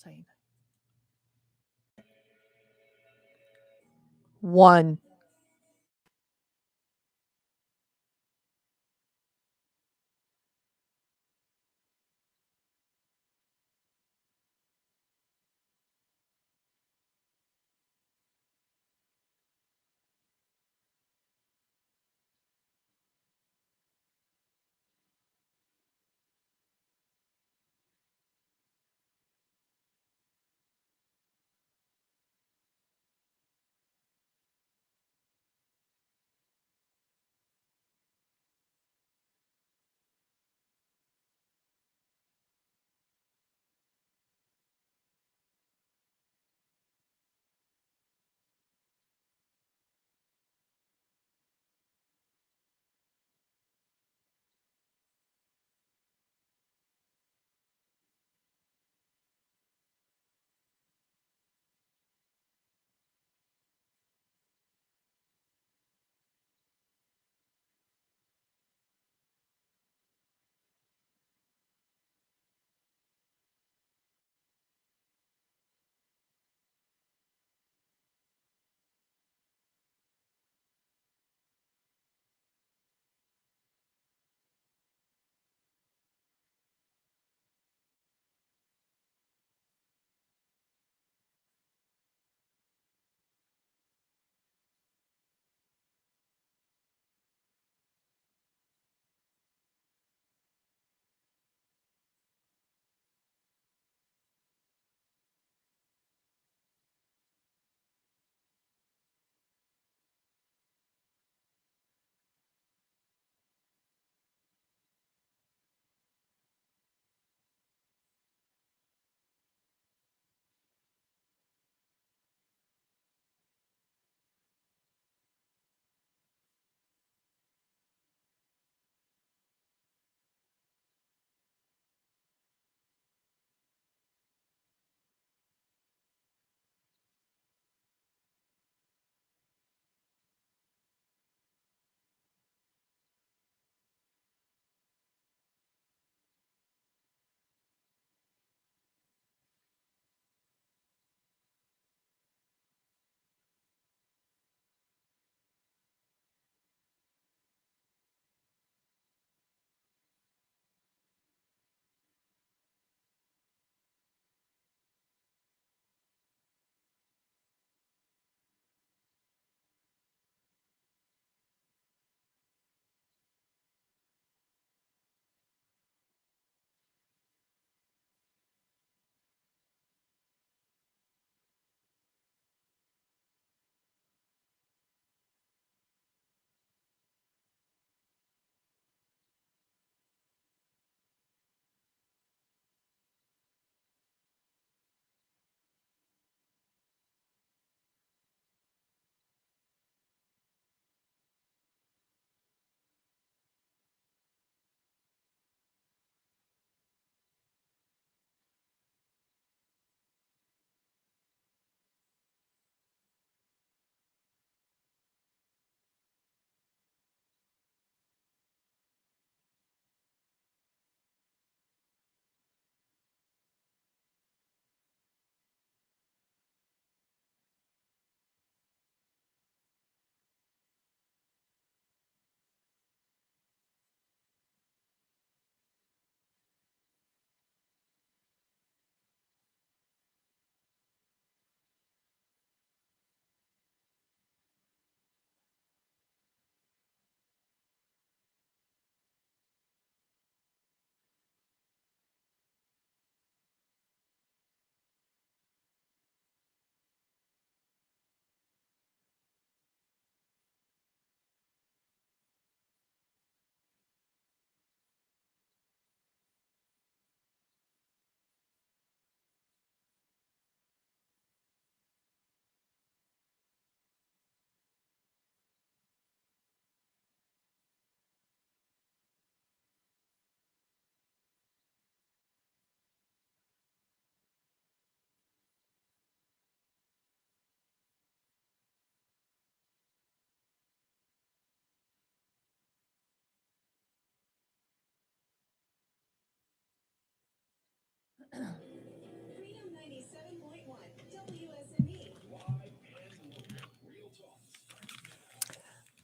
saying. 1.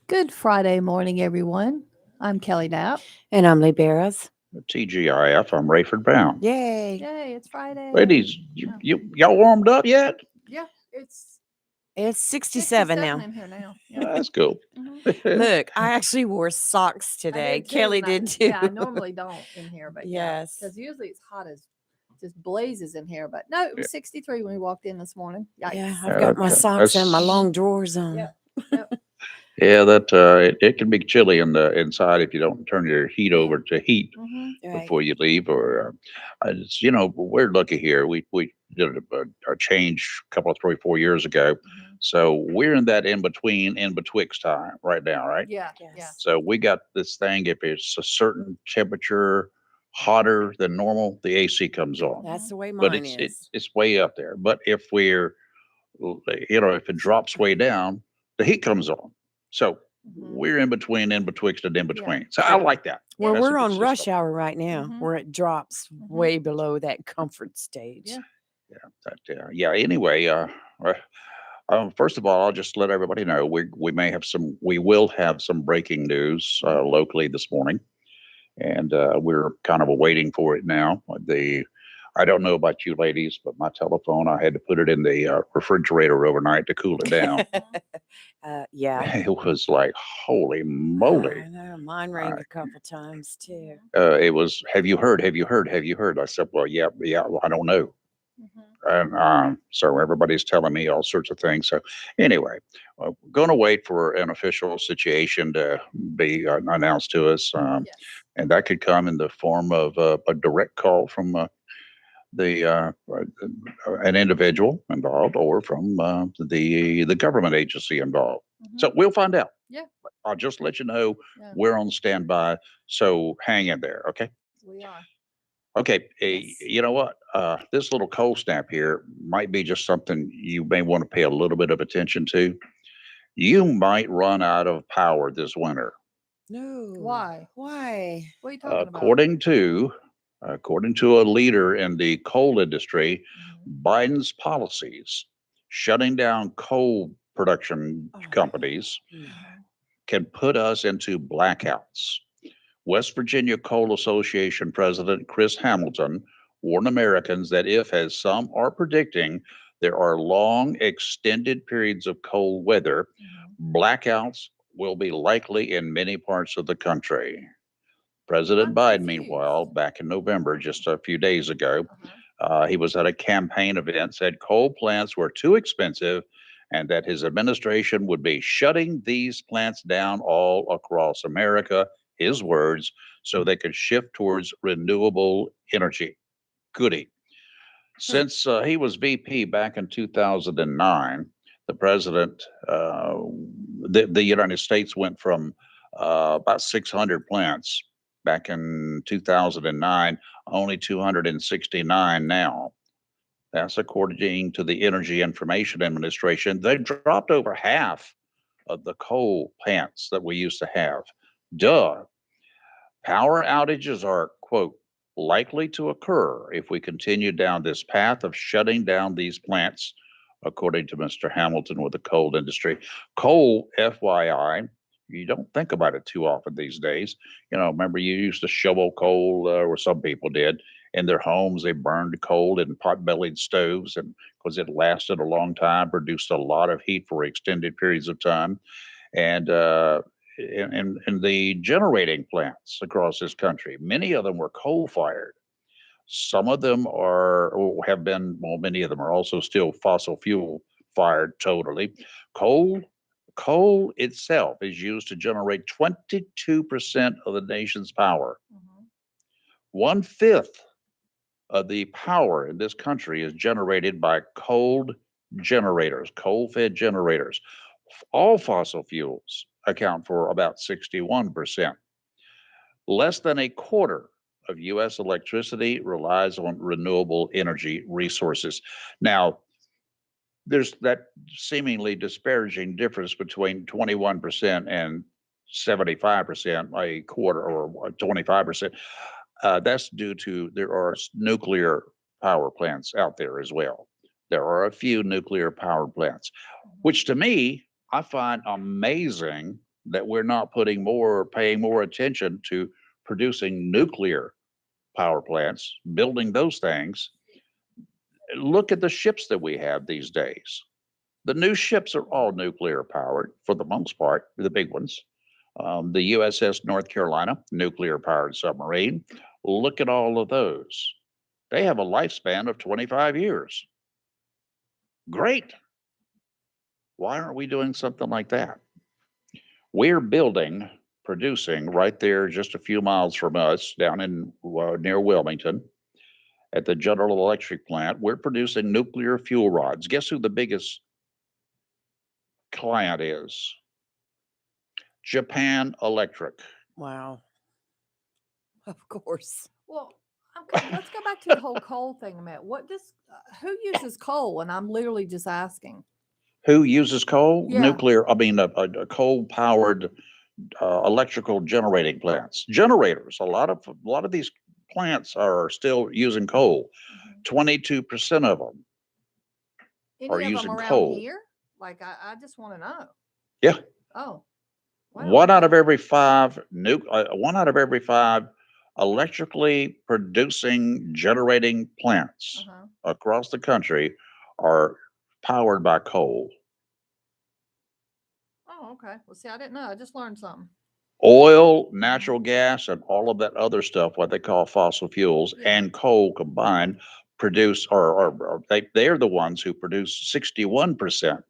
Good Friday morning, everyone. I'm Kelly Knapp. And I'm Lee Barrows. TGIF, I'm Rayford Brown. Yay. Yay, it's Friday. Ladies, y'all warmed up yet? Yeah, it's It's 67 67 now. in here now. Yeah. That's cool. Look, I actually wore socks I today. did too, Kelly and I- did too. Yeah, I normally don't in here, but Yes. because usually it's hot as just blazes in here. But no, it was 63 when we walked in this morning. Yikes. Yeah, I've got my Okay. socks and my long drawers on. Yep. Yep. Yeah, that it can be chilly in the inside if you don't turn your heat over to heat Mm-hmm. Right. before you leave. Or it's, we're lucky here. We did a change a couple of 3 4 years ago, Mm-hmm. so we're in that in between, in betwixt time right now, right? Yeah. Yes. So we got this thing. If it's a certain temperature hotter than normal, the AC comes on. That's the way But mine it's is. it's way up there. But if if it drops way down, the heat comes on. So Mm-hmm. we're in between, in betwixt, and in between. So I true. like that. Well, That's a we're good on rush system. hour right now Mhm. where it drops way below that comfort stage. Yeah. Yeah. Anyway, first of all, I'll just let everybody know we will have some breaking news locally this morning, and we're kind of waiting for it now. I don't know about you ladies, but my telephone, I had to put it in the refrigerator overnight to cool it down. Yeah. It was like, holy moly. I know. Mine rained a couple times too. It was, have you heard? Have you heard? Have you heard? I said, well, yeah, well, I don't know. Mm-hmm. And so everybody's telling me all sorts of things. So anyway, we're going to wait for an official situation to be announced to us. Yes. And that could come in the form of a direct call from the an individual involved, or from the government agency involved. Mm-hmm. So we'll find out. Yeah. I'll just let you know Yeah. we're on standby. So hang in there, okay? We are. Okay, Yes. you know what? This little cold snap here might be just something you may want to pay a little bit of attention to. You might run out of power this winter. No. Why? Why? What are you talking about? According to a leader in the coal industry, Mhm. Biden's policies shutting down coal production Oh, companies no. can put us into blackouts. West Virginia Coal Association President Chris Hamilton warned Americans that if, as some are predicting, there are long, extended periods of cold weather, blackouts will be likely in many parts of the country. President I'm Biden, confused. meanwhile, back in November, just a few days ago, Uh-huh. he was at a campaign event, said coal plants were too expensive and that his administration would be shutting these plants down all across America, his words, so they could shift towards renewable energy. Goody. Since he was VP back in 2009, the president, the United States went from about 600 plants back in 2009, only 269 now. That's according to the Energy Information Administration. They dropped over half of the coal plants that we used to have. Duh. Power outages are, quote, likely to occur if we continue down this path of shutting down these plants, according to Mr. Hamilton with the coal industry. Coal, FYI, you don't think about it too often these days. Remember you used to shovel coal, or some people did, in their homes. They burned coal in pot-bellied stoves, and because it lasted a long time, produced a lot of heat for extended periods of time. And in the generating plants across this country, many of them were coal fired. Some of them are, or have been, well, many of them are also still fossil fuel fired totally. Coal, coal itself is used to generate 22% of the nation's power. Mhm. 1/5 of the power in this country is generated by coal-fed generators. All fossil fuels account for about 61%. Less than a quarter of US electricity relies on renewable energy resources. Now, there's that seemingly disparaging difference between 21% and 75%, a quarter, or 25%. That's due to there are nuclear power plants out there as well. There are a few nuclear power plants, which to me, I find amazing that we're not paying more attention to producing nuclear power plants, building those things. Look at the ships that we have these days. The new ships are all nuclear powered for the most part, the big ones. The USS North Carolina, nuclear powered submarine. Look at all of those. They have a lifespan of 25 years. Great. Why aren't we doing something like that? We're producing right there, just a few miles from us, down in near Wilmington, at the General Electric plant. We're producing nuclear fuel rods. Guess who the biggest client is? Japan Electric. Wow. Of course. Well, okay, let's go back to the whole coal thing a minute. Who uses coal? And I'm literally just asking. Who uses coal? Yeah. Nuclear, I mean, a coal powered electrical generating plants. Generators. A lot of these plants are still using coal. 22% of them Any are of them using around coal. here? Like, I just want to know. Yeah. Oh, wow. One out of every five electrically producing generating plants across the country are powered by coal. Oh, okay. Well, see, I didn't know. I just learned something. Oil, natural gas, and all of that other stuff, what they call fossil fuels, Yeah. and coal combined produce, or they're the ones who produce 61%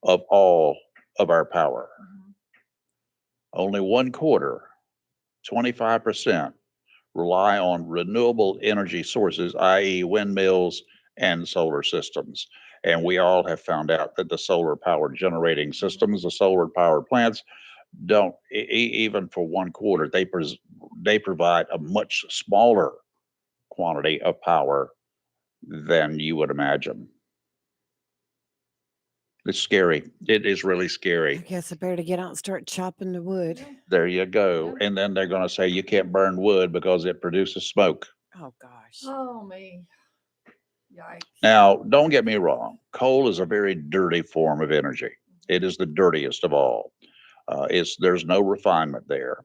of all of our power. Only one quarter, 25%, rely on renewable energy sources, i.e., windmills and solar systems. And we all have found out that the solar power generating systems, the solar power plants, don't even for one quarter. They provide a much smaller quantity of power than you would imagine. It's scary. It is really I scary. guess I better get out and start chopping the wood. There you go. Yeah. And then they're going to say you can't burn wood because it produces smoke. Oh gosh. Oh, me. Yikes. Now, don't get me wrong. Coal is a very dirty form of energy. It is the dirtiest of all. There's no refinement there,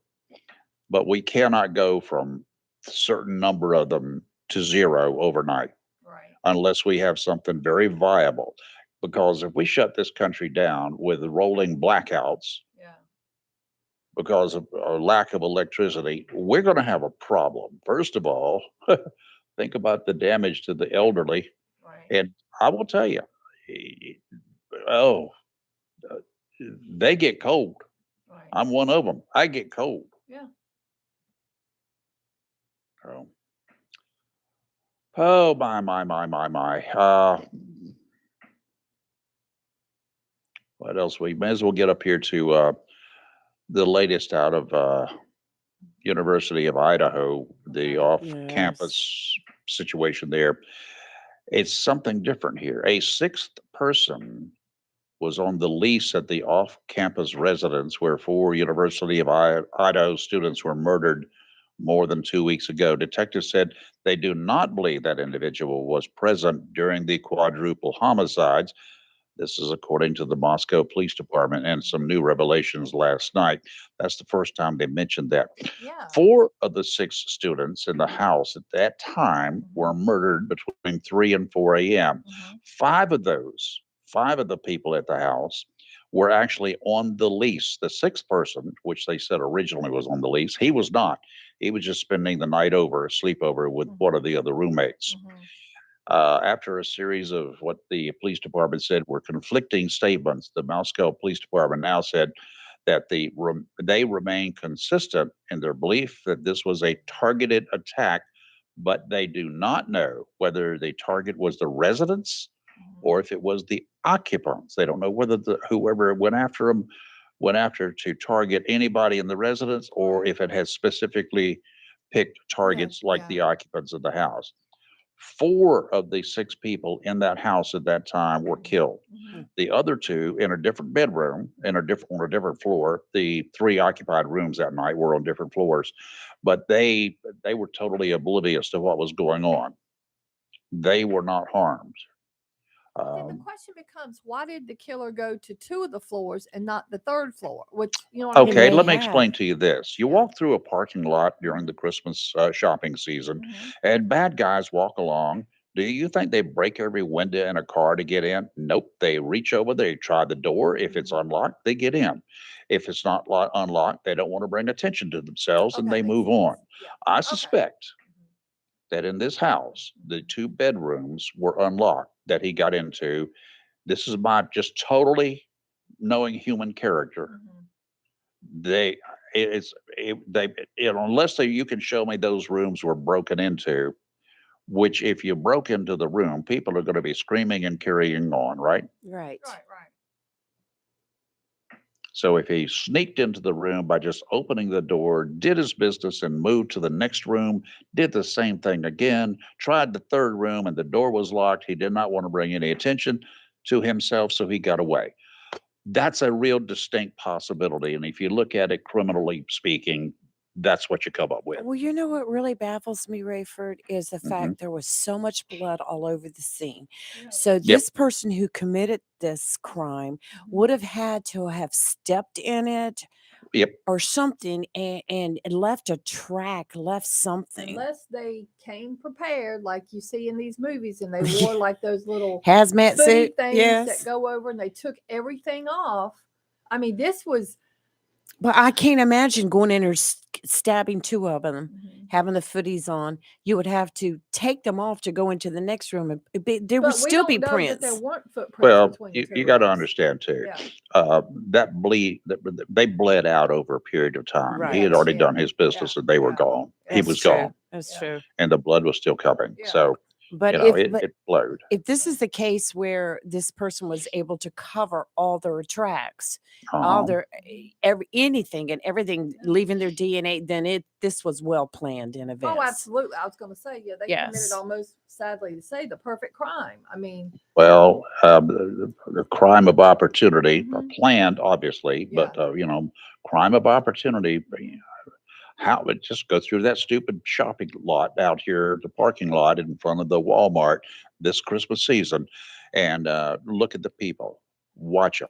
but we cannot go from a certain number of them to zero overnight Right. unless we have something very viable. Because if we shut this country down with rolling blackouts Yeah. because of a lack of electricity, we're going to have a problem. First of all, think about the damage to the elderly. Right. And I will tell you, oh, uh, they get cold. Right. I'm one of them. I get cold. Yeah. Oh, my. What else? We may as well get up here to the latest out of University of Idaho, the off-campus situation there. It's something different here. A sixth person was on the lease at the off-campus residence where 4 University of Idaho students were murdered more than 2 weeks ago. Detectives said they do not believe that individual was present during the quadruple homicides. This is according to the Moscow Police Department and some new revelations last night. That's the first time they mentioned that. Yeah. 4 of the 6 students in the house at that time were murdered between 3 and 4 a.m. 5 of the people at the house were actually on the lease. The 6th person, which they said originally was on the lease, he was not. He was just spending the night over, a sleepover with one of the other roommates. After a series of what the police department said were conflicting statements, the Moscow Police Department now said that they remain consistent in their belief that this was a targeted attack, but they do not know whether the target was the residents or if it was the occupants. They don't know whether whoever went after them went after to target anybody in the residence or if it has specifically picked targets like the occupants of the house. 4 of the 6 people in that house at that time were killed. The other 2 in a different bedroom, on a different floor. The 3 occupied rooms that night were on different floors, but they were totally oblivious to what was going on. They were not harmed. But then the question becomes, why did the killer go to two of the floors and not the third floor? Which, you know what I He mean? Okay, may let me have. explain to you this. You Yeah. walk through a parking lot during the Christmas shopping season, Mhm. and bad guys walk along. Do you think they break every window in a car to get in? Nope. They reach over, they try the door. If it's Mhm. unlocked, they get in. If it's not unlocked, they don't want to bring attention to themselves and Okay, they makes move on. sense. Yeah. I Okay. suspect Mhm. that in this house, the Mhm. two bedrooms were unlocked that he got into. This is my just totally knowing human character. Mhm. They unless you can show me those rooms were broken into, which if you broke into the room, people are going to be screaming and carrying on, right? Right. Right. So if he sneaked into the room by just opening the door, did his business and moved to the next room, did the same thing again, tried the third room and the door was locked, he did not want to bring any attention to himself, so he got away. That's a real distinct possibility. And if you look at it criminally speaking, that's what you come up with. Well, you know what really baffles me, Rayford, is the Hmm. fact there was so much blood all over the scene. Really. So Yep. this person who committed this crime Mhm. would have had to have stepped in it Yep. or something and left a track, left something. Unless they came prepared, like you see in these movies, and they wore like those little Hazmat hoodie suit, things yes. that go over, and they took everything off. I mean, this was. But I can't imagine going in there stabbing two of them, Mhm. having the footies on. You would have to take them off to go into the next room. And there would But we still be don't know that there prints. weren't footprints Well, between the two you got to rooms. understand too, Yeah. that they bled out over a period of time. He Right. had Yeah, they already did. done his Yeah. business and they were Yeah. gone. He Yeah. That's was true. gone That's Yeah. true. and the blood was still coming. Yeah. So, But it flowed. if this Yeah. is the case where this person was able to cover all their tracks, all Uh-huh. their anything and everything, Yeah. leaving their DNA, then this was well planned in Oh, advance. absolutely. I was going to say, yeah, they committed Yes. almost, sadly to say, the perfect crime. I mean, Well, the crime of opportunity, Mhm. planned, obviously, Yeah. but crime of opportunity. Mhm. How would just go through that stupid shopping lot out here, the parking lot in front of the Walmart this Christmas season, and look at the people. Watch them.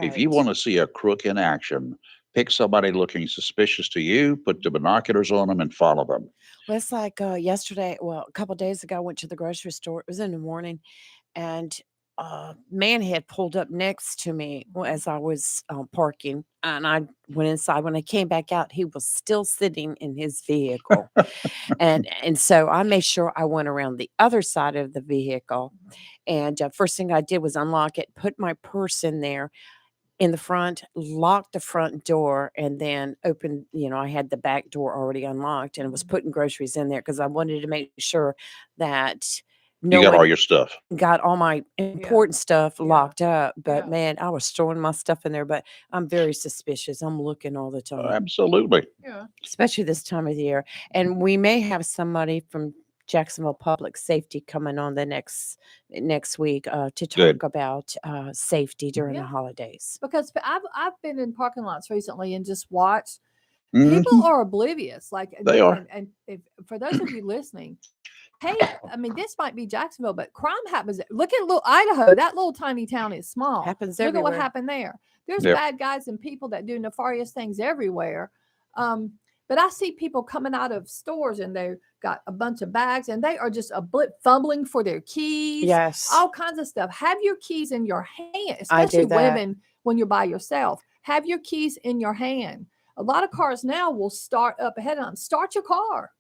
If you Right. want to see a crook in action, pick somebody looking suspicious to you, put the binoculars on them, and follow them. Well, it's like yesterday. Well, a couple days ago, I went to the grocery store. It was in the morning, and a man had pulled up next to me as I was parking, and I went inside. When I came back out, he was still sitting in his vehicle, and so I made sure I went around the other side of the vehicle. And first thing I did was unlock it, put my purse in there in the front, locked the front door, and then opened. I had the back door already unlocked, and was Mhm. putting groceries in there because I wanted to make sure that You no got all one your stuff. got all my Yeah. important stuff Yeah. locked up. But Yeah. man, I was throwing my stuff in there. But I'm very suspicious. I'm looking all the time, Absolutely. Yeah. especially this time of the year. And we may have somebody from Jacksonville Public Safety coming on the next week to Good. talk about safety during the Yeah. holidays. Because I've been in parking lots recently and just watched. People Hmm. are oblivious. Like, They are. and if, for those of you listening, hey, I mean, this might be Jacksonville, but crime happens. Look at little Idaho. That little tiny town is small. Happens Look at what everywhere. happened there. There's Yep. bad guys and people that do nefarious things everywhere. But I see people coming out of stores and they've got a bunch of bags and they are just fumbling for their keys, Yes, all kinds of stuff. Have your keys in your hand, I especially do that. women when you're by yourself. Have your keys in your hand. A lot of cars now will start up ahead of them. Start your car.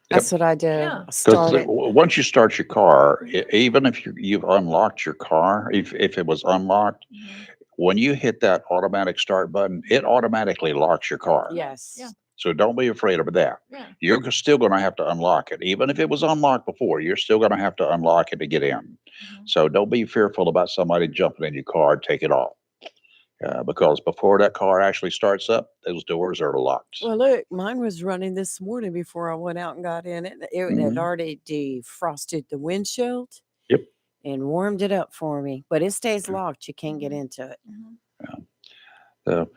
That's what I do. Yeah. I Because start it. once you start your car, even if you've unlocked your car, if it was unlocked, Mhm. when you hit that automatic start button, it automatically locks your car. Yes. Yeah. So don't be afraid of that. Yeah. You're still going to have to unlock it. Even if it was unlocked before, you're still going to have to unlock it to get in. Mhm. So don't be fearful about somebody jumping in your car and take it off. Because before that car actually starts up, those doors are locked. Well, look, mine was running this morning before I went out and got in it. It had Mhm. already defrosted the windshield Yep. and warmed it up for me, but it stays locked. You can't get Mhm. into it. Mhm.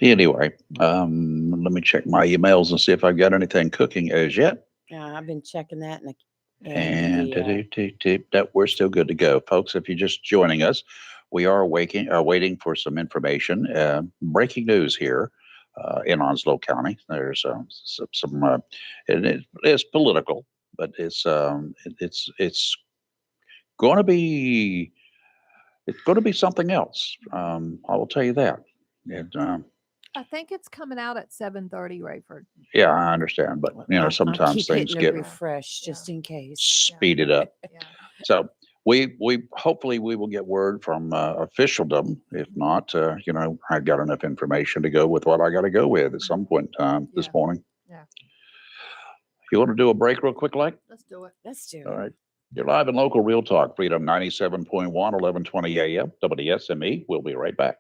Anyway, let me check my emails and see if I've got anything cooking as yet. I've been checking that, and And the That we're still good to go, folks. If you're just joining us, we are waiting for some information. Breaking news here in Onslow County. There's some it's political, but it's going to be something else. I will tell you that. And, I think it's coming out at 7:30, Rayford. yeah, I understand, but I sometimes keep things hitting a get refresh Yeah. just in case. speeded up. Yeah. So we hopefully we will get word from officialdom. If not, I've got enough information to go with what I got to go with at some point in time this Yeah. morning. Yeah. You want to do a break real quick, like? Let's do it. Let's do All it. right. You're live in local real talk, Freedom 97.1, 1120 a.m. WSME. We'll be right back.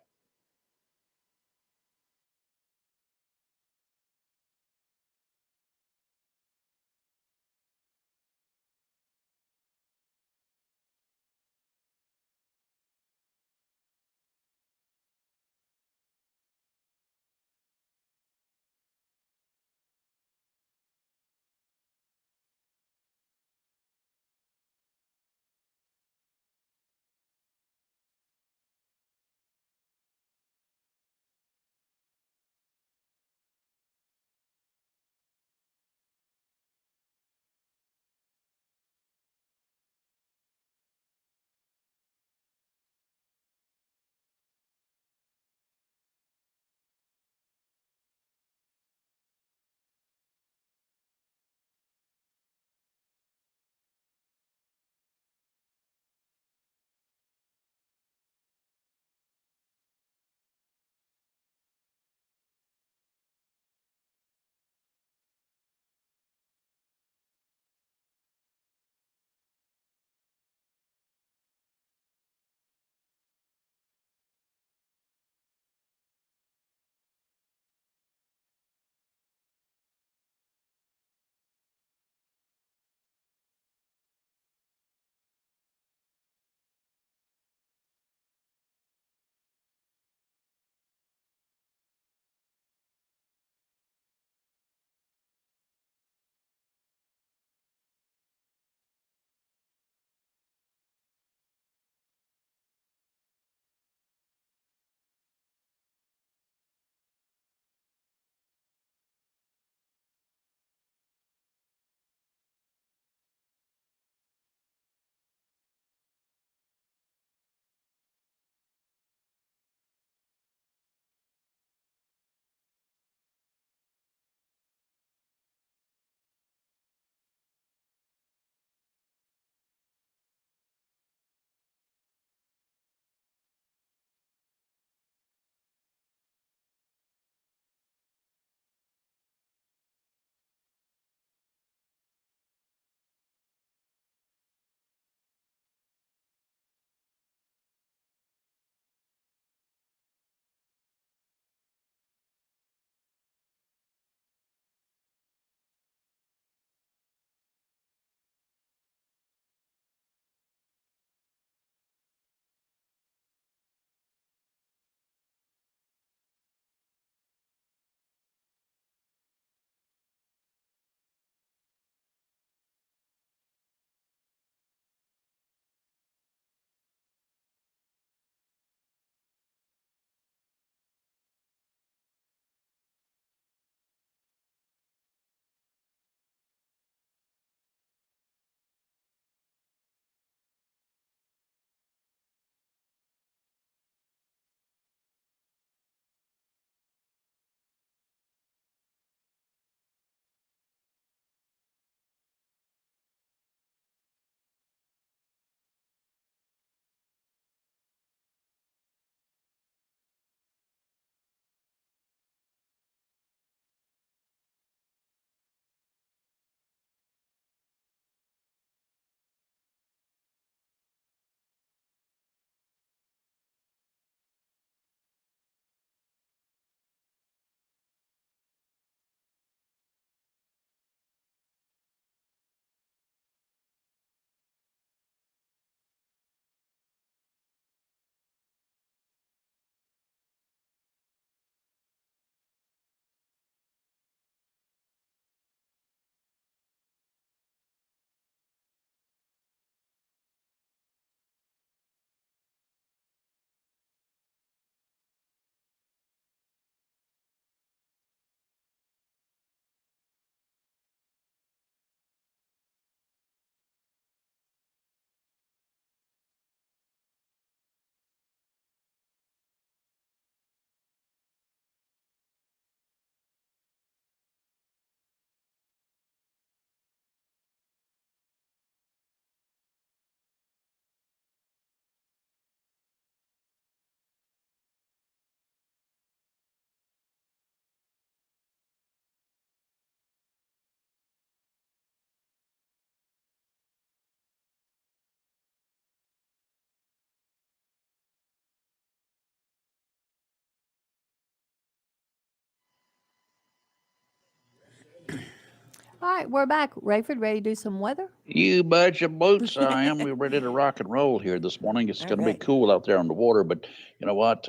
All right, we're back. Rayford, ready to do some weather? You betcha boots I am. We're ready to rock and roll here this morning. It's All going to be right. cool out there on the water, but you know what?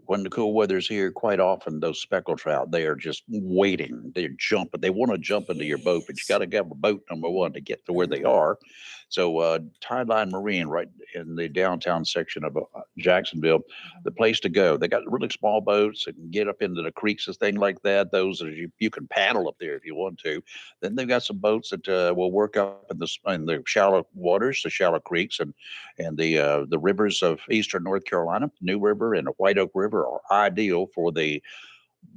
When the cool weather's here, quite often those speckled trout, they are just waiting. They're jumping. They want to jump into your boat, but you got to have a boat, number one, to get to where they are. So, Tideline Marine, right in the downtown section of Jacksonville, the place to go. They got really small boats that can get up into the creeks and things like that. Those are, you can paddle up there if you want to. Then they've got some boats that will work up in the shallow waters, the shallow creeks, and the rivers of eastern North Carolina. New River and the White Oak River are ideal for the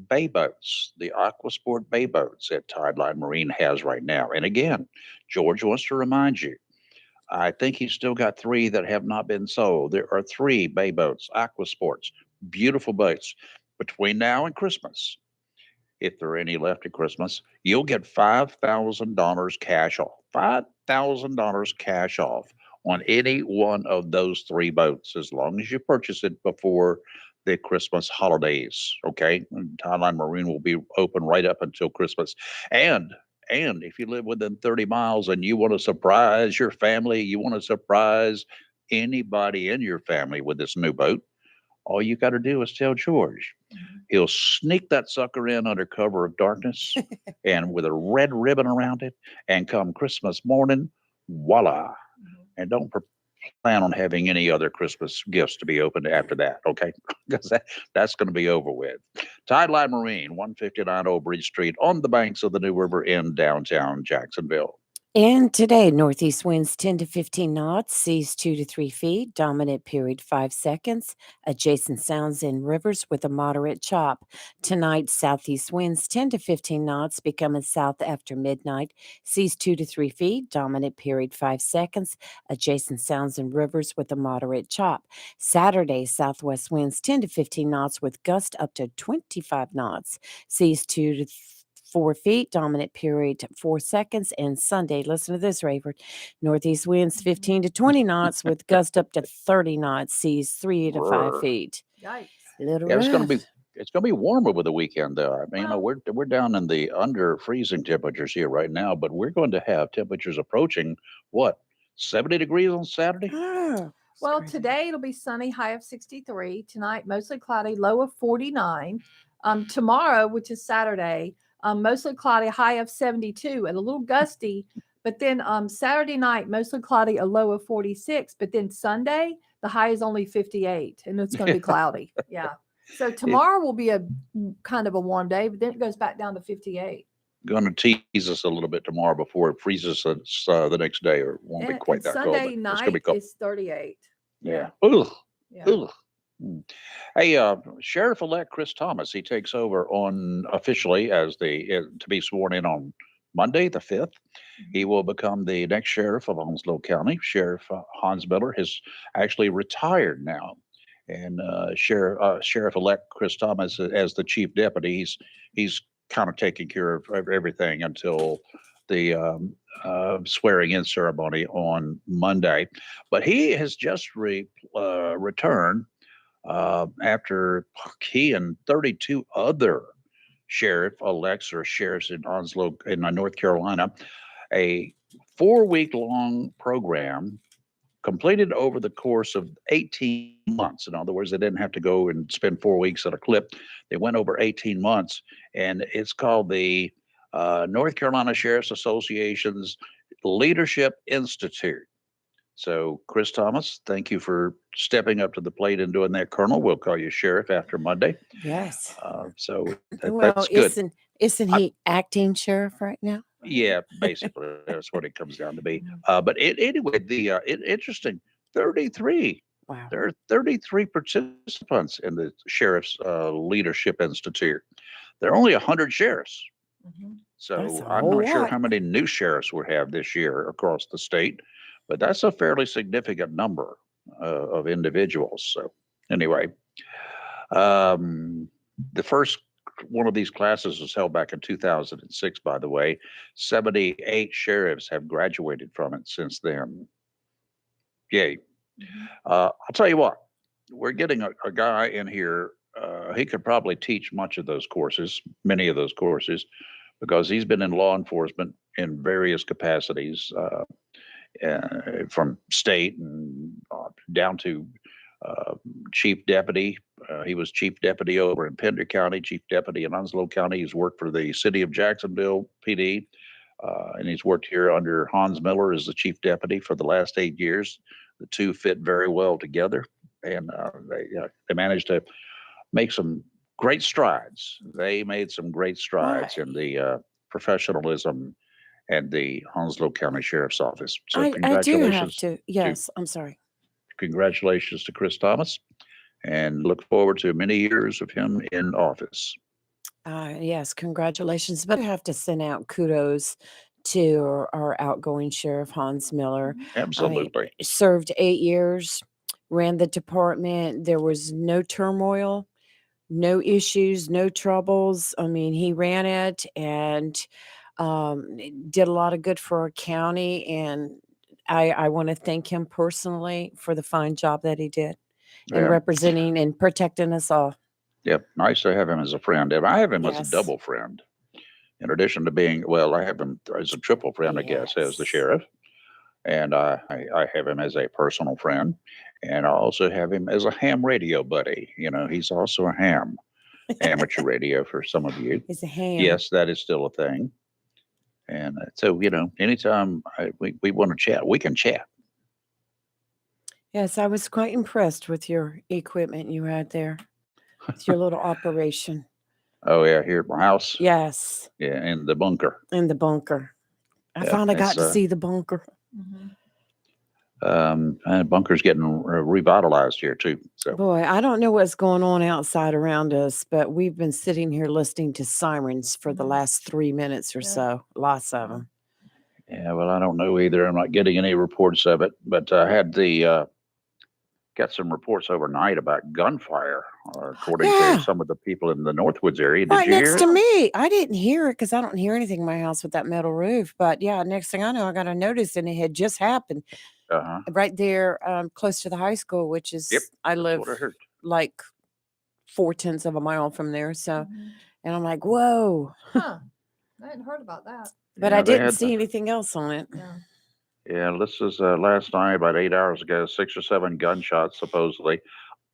bay boats, the aquasport bay boats that Tideline Marine has right now. And again, George wants to remind you, I think he's still got three that have not been sold. There are three bay boats, aquasports, beautiful boats. Between now and Christmas, if there are any left at Christmas, you'll get $5,000 cash off. $5,000 cash off on any one of those three boats, as long as you purchase it before the Christmas holidays. Okay, Thailand Marine will be open right up until Christmas, and if you live within 30 miles and you want to surprise your family, you want to surprise anybody in your family with this new boat, all you got to do is tell George. He'll sneak that sucker in under cover of darkness and with a red ribbon around it. And come Christmas morning, voila. And don't plan on having any other Christmas gifts to be opened after that, okay? Because that's going to be over with. Tideline Marine, 159 Old Bridge Street, on the banks of the New River in downtown Jacksonville. And today, northeast winds 10 to 15 knots, seas 2 to 3 feet, dominant period 5 seconds, adjacent sounds in rivers with a moderate chop. Tonight, southeast winds 10 to 15 knots, becoming south after midnight, seas 2 to 3 feet, dominant period 5 seconds, adjacent sounds in rivers with a moderate chop. Saturday, southwest winds 10 to 15 knots with gust up to 25 knots, seas 2 to 4 feet, dominant period 4 seconds. And Sunday, listen to this, Rayford, northeast winds 15 to 20 knots with gust up to 30 knots, seas 3 to 5 Brr. feet. Yikes. A little Yeah, rough. it's gonna be warm over the weekend though. I mean, you know, Well, we're down in the under freezing temperatures here right now, but we're going to have temperatures approaching what, 70 degrees on Saturday? Oh, it's well, crazy. today it'll be sunny, high of 63. Tonight, mostly cloudy, low of 49. Tomorrow, which is Saturday, mostly cloudy, high of 72 and a little gusty. But then Saturday night, mostly cloudy, a low of 46. But then Sunday, the high is only 58 and it's going to be cloudy. Yeah. So tomorrow will be a kind of a warm day, but then it goes back down to 58. Going to tease us a little bit tomorrow before it freezes us the next day, or it won't be And, quite and that cold, but Sunday it's going to be night cold. is 38. Yeah. Ugh. Yeah. Ugh. Mm. Hey, Sheriff-elect Chris Thomas, he takes over on officially as to be sworn in on Monday, the 5th. He will become the next sheriff of Onslow County. Sheriff Hans Miller has actually retired now, and Sheriff-elect Chris Thomas, as the chief deputy, he's kind of taking care of everything until the swearing in ceremony on Monday. But he has just returned after he and 32 other sheriff elects or sheriffs in Onslow in North Carolina, a 4-week long program completed over the course of 18 months. In other words, they didn't have to go and spend 4 weeks at a clip. They went over 18 months, and it's called the North Carolina Sheriff's Association's Leadership Institute. So, Chris Thomas, thank you for stepping up to the plate and doing that, Colonel. We'll call you Sheriff after Monday. Yes. So Well, that's good. isn't I, he acting sheriff right now? yeah, basically, that's what it comes down to be. Mhm. But anyway, interesting 33. Wow. There are 33 participants in the Sheriff's Leadership Institute. There are only 100 sheriffs. Mhm. That's So a I'm whole not sure lot. how many new sheriffs we have this year across the state, but that's a fairly significant number of individuals. So anyway, um, the first one of these classes was held back in 2006, by the way. 78 sheriffs have graduated from it since then. Yay. Mhm. I'll tell you what, we're getting a guy in here. He could probably teach much of those courses, many of those courses, because he's been in law enforcement in various capacities, from state and down to chief deputy. He was chief deputy over in Pender County, chief deputy in Onslow County. He's worked for the city of Jacksonville PD, and he's worked here under Hans Miller as the chief deputy for the last 8 years. The two fit very well together, and they managed to make some great strides. They made some great strides in the professionalism and the Onslow County Sheriff's Office. So I do have congratulations to. Yes, I'm sorry. congratulations to Chris Thomas, and look forward to many years of him in office. Yes, congratulations. But I have to send out kudos to our outgoing sheriff, Hans Miller. I mean, Absolutely. served 8 years, ran the department. There was no turmoil, no issues, no troubles. I mean, he ran it and did a lot of good for our county. And I want to thank him personally for the fine job that he did in Yeah. representing and protecting us all. Yep. Nice to have him as a friend. And I have him as a Yes. double friend. In addition to being, well, I have him as a triple friend, I guess, as the Yes. sheriff. And I have him as a personal friend. And I also have him as a ham radio buddy. You know, he's also a ham, amateur radio for some of you. He's a ham. Yes, that is still a thing. And so, you know, anytime we want to chat, we can chat. Yes, I was quite impressed with your equipment you had there. It's your little operation. Oh, yeah, here at my house. Yes, Yeah, in the bunker. in the bunker. I Yeah, finally got it's, to see the bunker. and bunker's getting revitalized here too. So, Boy, I don't know what's going on outside around us, but we've been sitting here listening to sirens for the Mhm. last 3 minutes or Yeah. so. Lots of them. yeah, well, I don't know either. I'm not getting any reports of it, but I had got some reports overnight about gunfire, according Yeah. to some of the people in the Northwoods area. Did Right you hear next it? to me. I didn't hear it because I don't hear anything in my house with that metal roof. But yeah, next thing I know, I got a notice and it had just happened Uh-huh. right there close to the high school, which is, Yep, I That's live what I heard. like 4/10 of a mile from there. So, Mhm. and I'm like, whoa. Huh. I hadn't heard about that. But Yeah, I they didn't had see anything else on it. Yeah. Yeah, this is last night, about 8 hours ago, 6 or 7 gunshots supposedly.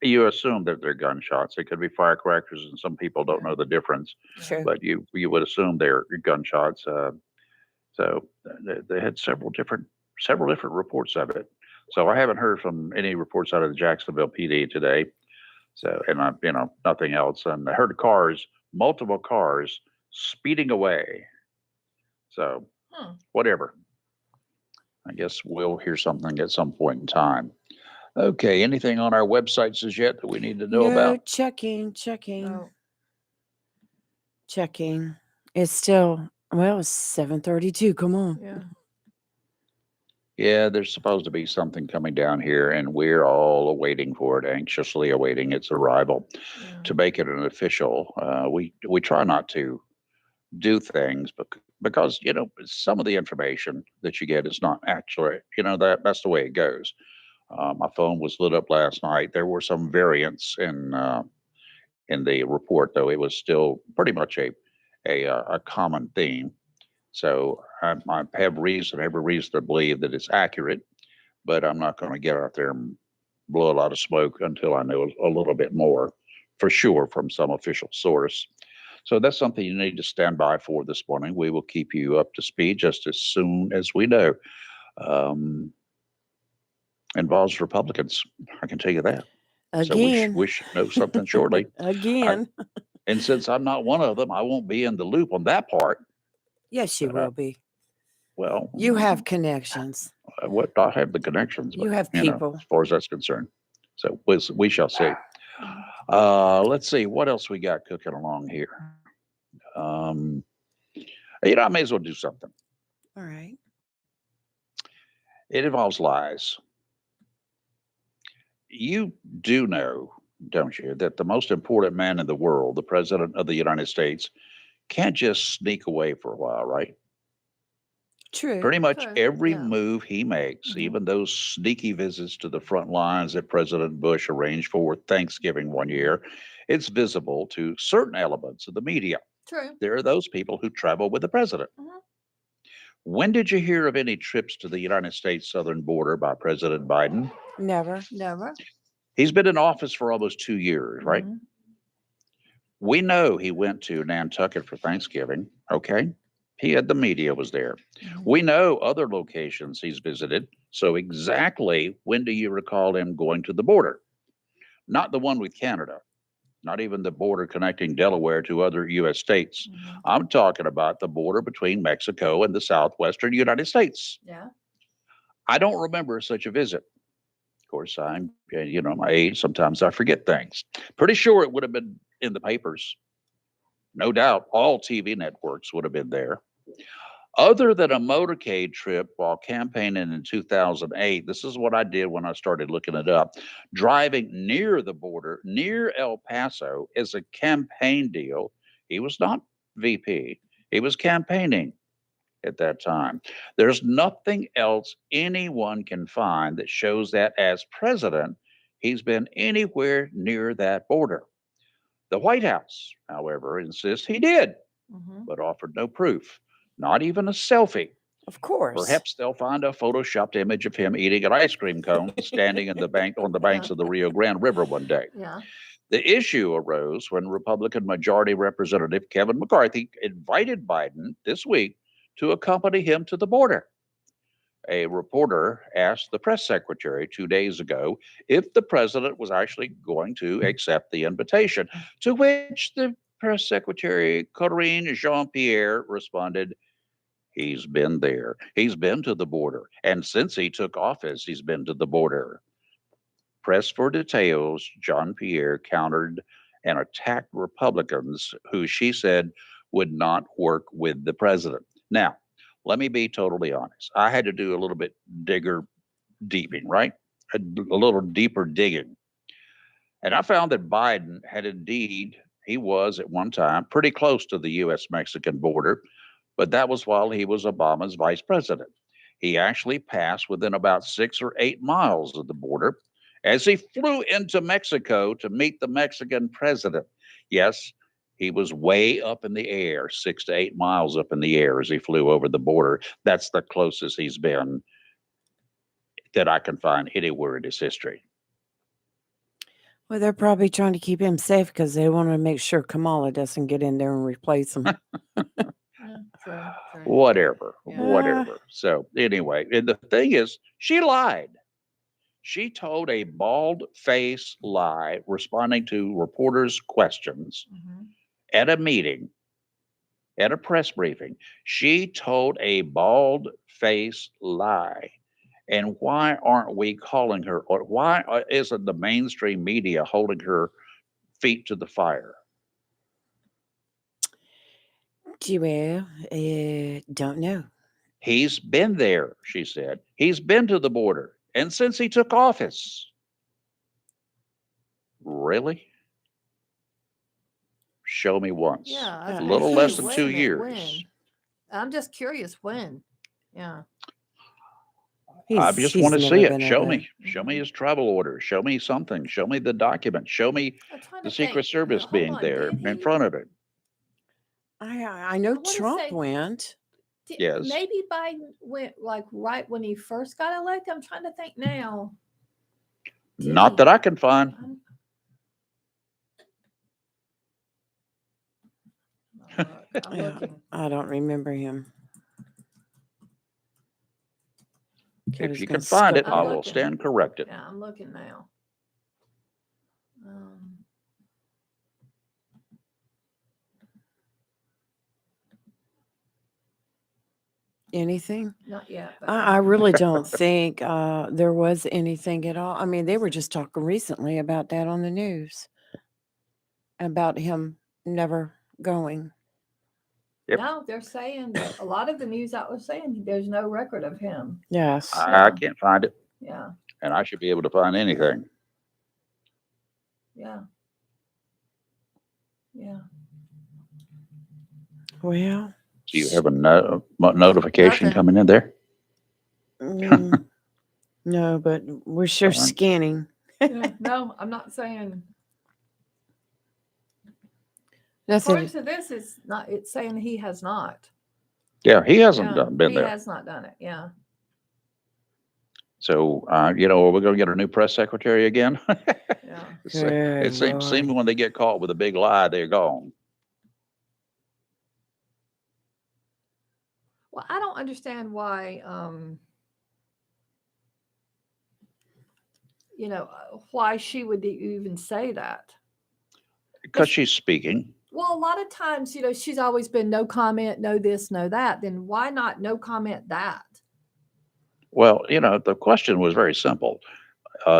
You assume that they're gunshots. It could be firecrackers, and some people don't know the difference. True. But you would assume they're gunshots. So they had several different reports of it. So I haven't heard from any reports out of the Jacksonville PD today. So and I nothing else. And I heard multiple cars speeding away. So Hmm. whatever. I guess we'll hear something at some point in time. Okay, anything on our websites as yet that we need to know No, about? checking. No. Checking. It's still, well, it's 7:32. Come on. Yeah. Yeah, there's supposed to be something coming down here, and we're all waiting for it, anxiously awaiting its arrival Yeah. to make it an official. We try not to do things, but because some of the information that you get is not accurate. That's the way it goes. My phone was lit up last night. There were some variants in the report, though it was still pretty much a common theme. So I have every reason to believe that it's accurate, but I'm not going to get out there and blow a lot of smoke until I know a little bit more for sure from some official source. So that's something you need to stand by for this morning. We will keep you up to speed just as soon as we know. Involves Republicans, I can tell you that. So Again. we should know something shortly. Again. And since I'm not one of them, I won't be in the loop on that part. Yes, you But, will be. Well, You have connections. what I have the connections, You but, have people. as far as that's concerned. So we shall see. Let's see what else we got cooking along here. I may as well do something. All right. It involves lies. You do know, don't you, that the most important man in the world, the president of the United States, can't just sneak away for a while, right? True. Pretty much True, every yeah. move he makes, Mhm. even those sneaky visits to the front lines that President Bush arranged for Thanksgiving one year, it's visible to certain elements of the media. True. There are those people who travel with the president. Mhm. When did you hear of any trips to the United States southern border by President Biden? Never. Never. He's been in office for almost 2 years, right? Mhm. We know he went to Nantucket for Thanksgiving. Okay. The media was there. Mhm. We know other locations he's visited. So, exactly when do you recall him going to the border? Not the one with Canada, not even the border connecting Delaware to other U.S. states. Mhm. I'm talking about the border between Mexico and the southwestern United States. Yeah. I don't remember such a visit. Of course, my age, sometimes I forget things. Pretty sure it would have been in the papers. No doubt all TV networks would have been there. Other than a motorcade trip while campaigning in 2008, this is what I did when I started looking it up. Driving near the border, near El Paso, is a campaign deal. He was not VP, he was campaigning at that time. There's nothing else anyone can find that shows that as president, he's been anywhere near that border. The White House, however, insists he did, Mhm. but offered no proof, not even a selfie. Of course. Perhaps they'll find a photoshopped image of him eating an ice cream cone standing in the bank on the banks Yeah. of the Rio Grande River one day. Yeah. The issue arose when Republican Majority Representative Kevin McCarthy invited Biden this week to accompany him to the border. A reporter asked the press secretary 2 days ago if the president was actually going to accept the invitation, to which the press secretary, Corinne Jean Pierre, responded, "He's been there. He's been to the border. And since he took office, he's been to the border." Pressed for details, Jean Pierre countered and attacked Republicans who she said would not work with the president. Now, let me be totally honest. I had to do a little bit digger deeping, right? A little deeper digging. And I found that Biden had indeed, he was at one time pretty close to the US Mexican border, but that was while he was Obama's vice president. He actually passed within about 6 or 8 miles of the border as he flew into Mexico to meet the Mexican president. Yes, he was way up in the air, 6 to 8 miles up in the air as he flew over the border. That's the closest he's been that I can find anywhere in his history. Well, they're probably trying to keep him safe because they want to make sure Kamala doesn't get in there and replace him. Yeah. True. True. Whatever, Yeah. whatever. So, anyway, and the thing is, she lied. She told a bald face lie responding to reporters' questions Mhm. at a meeting, at a press briefing. She told a bald face lie. And why aren't we calling her, or why isn't the mainstream media holding her feet to the fire? Well, don't know. He's been there, she said. He's been to the border. And since he took office. Really? Show me once. Yeah. I Uh, was A gonna little say, less than wait a 2 minute, years. when? I'm just curious when. Yeah. I He's just he's want to never see it. been Show over there. me. Show Mhm. me his travel order. Show me something. Show me the document. Show me I'm trying the to Secret think. Service Hold being on. there Did in he? front of it. I know I want to Trump say went. Yes. maybe Biden went like right when he first got elected. I'm trying to think now. Did Not that he? I can find. I'm Yeah, looking. I don't remember him. Okay, I If was you going can to find scope it, it I I'm up. will looking. stand corrected. Yeah, I'm looking now. Um, Anything? not yet, but I really don't think there was anything at all. I mean, they were just talking recently about that on the news, about him never going. Yep. no, they're saying that a lot of the news outlets saying there's no record of him. Yes. I Yeah. can't find it, Yeah, and I should be able to find anything. yeah, yeah. Well, Do you have a notification Nothing. coming in there? mm, no, but we're sure Darn. scanning. Yeah, no, I'm not saying. That's According it. to this, it's saying he has not. Yeah, he hasn't Yeah, been he there. has not done it. Yeah. So, we're going to get a new press secretary again. Yeah. It Good seems Lord. when they get caught with a big lie, they're gone. Well, I don't understand why, why she would even say that. Because she's speaking. Well, a lot of times, she's always been no comment, no this, no that. Then why not no comment that? Well, the question was very simple.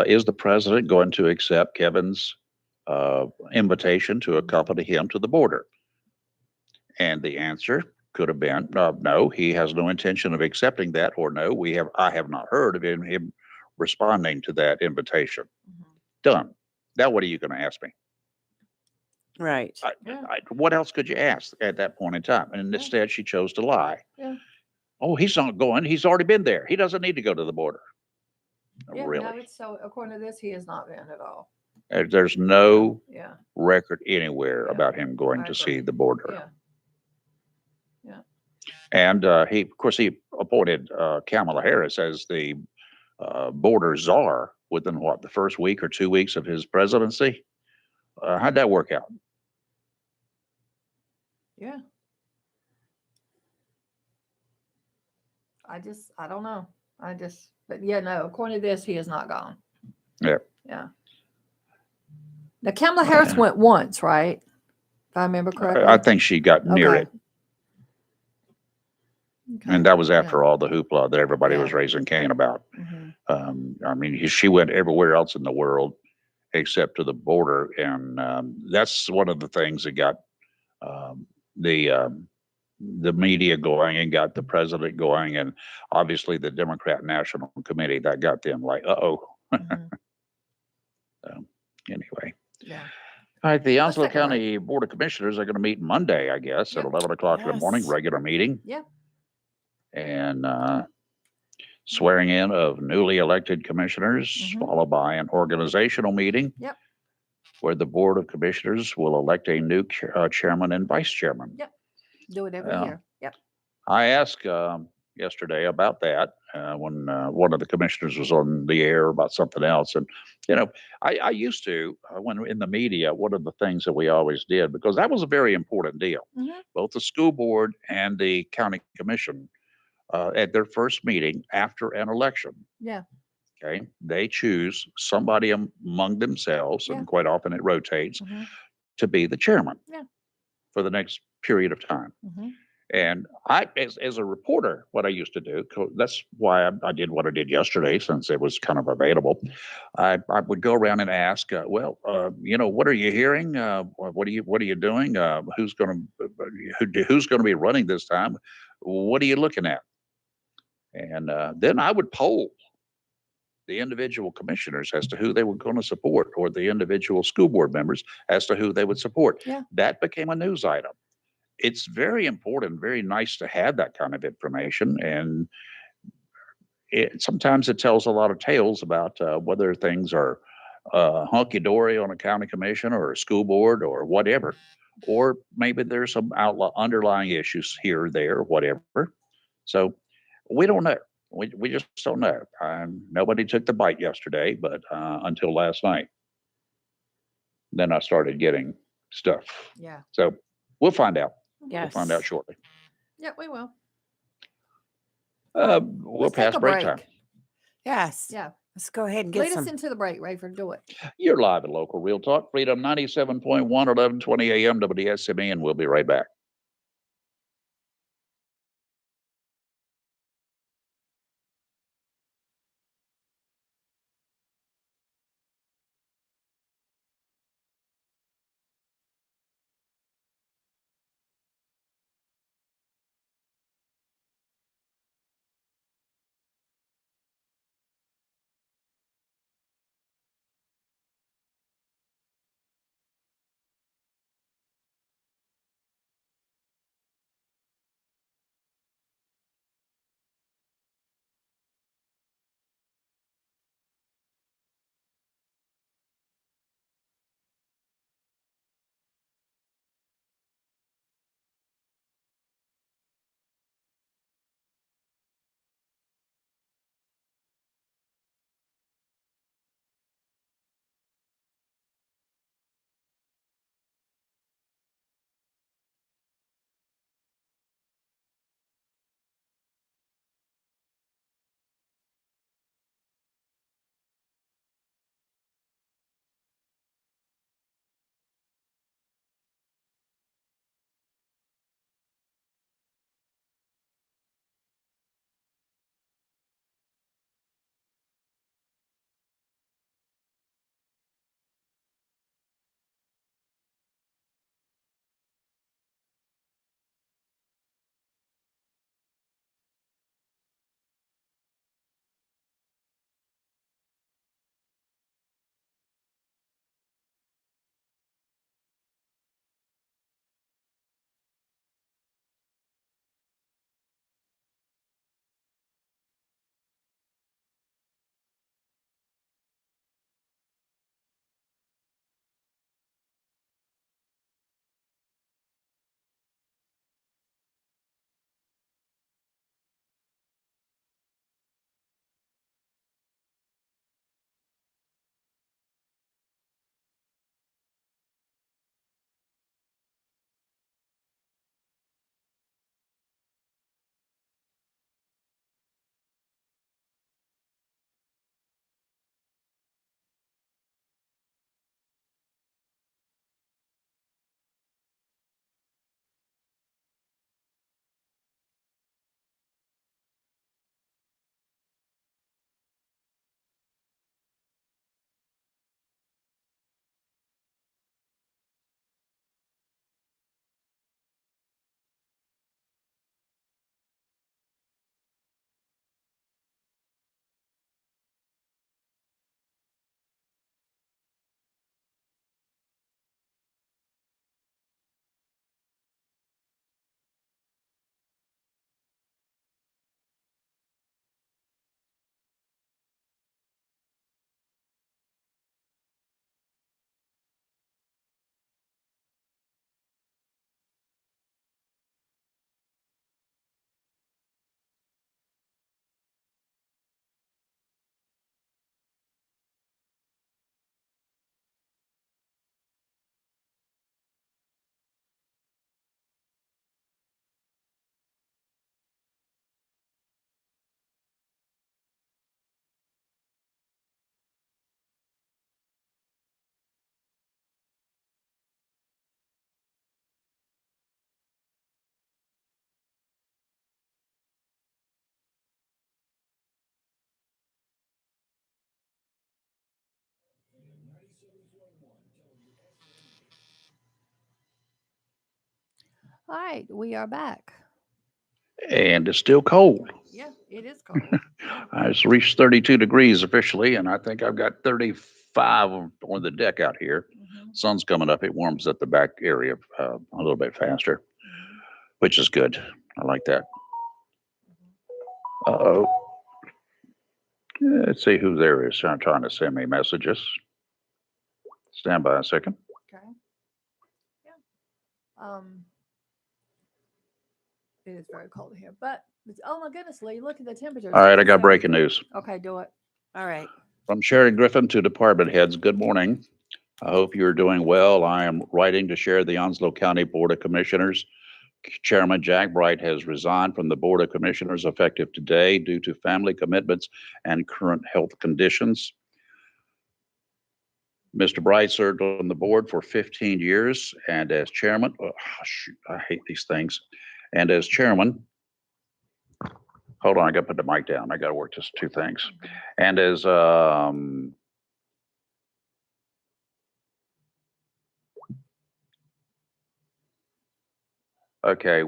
Is the president going to accept Kevin's invitation to accompany him to the border? And the answer could have been no, he has no intention of accepting that, or no, I have not heard of him responding to that invitation. Done. Now, what are you going to ask me? Right. Yeah. What else could you ask at that point in time? And Yeah. instead, she chose to lie. Yeah. Oh, he's not going. He's already been there. He doesn't need to go to the border. Yeah. Really? No, so according to this, he has not been at all. There's no Yeah. record anywhere Yeah. about him going I to agree. see the border. Yeah. Yeah. And he appointed Kamala Harris as the border czar within the first week or 2 weeks of his presidency. How'd that work out? Yeah. I don't know. But yeah, no, according to this, he has not gone. Yeah. Yeah. Now, Kamala Harris went once, right? If I remember correctly. I think she got near Okay. it. Okay. And that was Yeah. after all the hoopla that everybody Yeah. was raising Cain about. Mhm. I mean, she went everywhere else in the world except to the border. And that's one of the things that got um, the media going and got the president going. And obviously the Democrat National Committee, that got them like, uh-oh. Mhm. Anyway. Yeah. All right, the Let's Onslow take a break. County Board of Commissioners are going to meet Monday, I guess, at Yep. 11 o'clock in the morning, Yes. regular meeting. Yep. And swearing in of newly elected commissioners, Mhm. followed by an organizational meeting. Yep. Where the Board of Commissioners will elect a new chairman and vice chairman. Yep. Do it every Yeah. year. Yep. I asked yesterday about that when one of the commissioners was on the air about something else. And, I used to, when in the media, one of the things that we always did, because that was a very important deal, Mhm. both the school board and the county commission at their first meeting after an election. Yeah. Okay. They choose somebody among themselves, Yeah. and quite often it rotates, Mhm. to be the chairman Yeah. for the next period of time. Mhm. And as a reporter, what I used to do, that's why I did what I did yesterday, since it was kind of available. I would go around and ask, what are you hearing? What are you doing? Who's going to be running this time? What are you looking at? And then I would poll the individual commissioners as to who they were going to support, or the individual school board members as to who they would support. Yeah. That became a news item. It's very important, very nice to have that kind of information. And sometimes it tells a lot of tales about whether things are hunky dory on a county commission or a school board or whatever. Or maybe there's some underlying issues here or there, whatever. So we don't know. We just don't know. Nobody took the bite yesterday, but until last night. Then I started getting stuff. Yeah. So we'll find out. Yes. We'll find out shortly. Yep. We will. Right. We'll Let's take pass a break break. time. Yes. Yeah. Let's go ahead and get Lead us some. into the break, Rayford. Do it. You're live at Local Real Talk, Freedom 97.1, 1120 a.m. WSME, and we'll be right back. All right, we are back. And it's still cold. Yeah, it is cold. Yeah. It's reached 32 degrees officially, and I think I've got 35 on the deck out here. Mhm, Sun's coming up. It warms up the back area a little bit faster, mhm, which is good. I like that. mhm. Uh-oh. Let's see who there is. I'm trying to send me messages. Stand by a second. Okay. Yeah. Um, it is very cold here, but oh my goodness, Lee, look at the temperature. All right, I got 67. breaking news. Okay, do it. All right. From Sherry Griffin to department heads, good morning. I hope you're doing well. I am writing to share the Onslow County Board of Commissioners. Chairman Jack Bright has resigned from the Board of Commissioners effective today due to family commitments and current health conditions. Mr. Bright served on the board for 15 years and as chairman, oh, shoot, I hate these things. And as chairman, hold on, I got to put the mic down. I got to work just two things. Mhm. And as okay,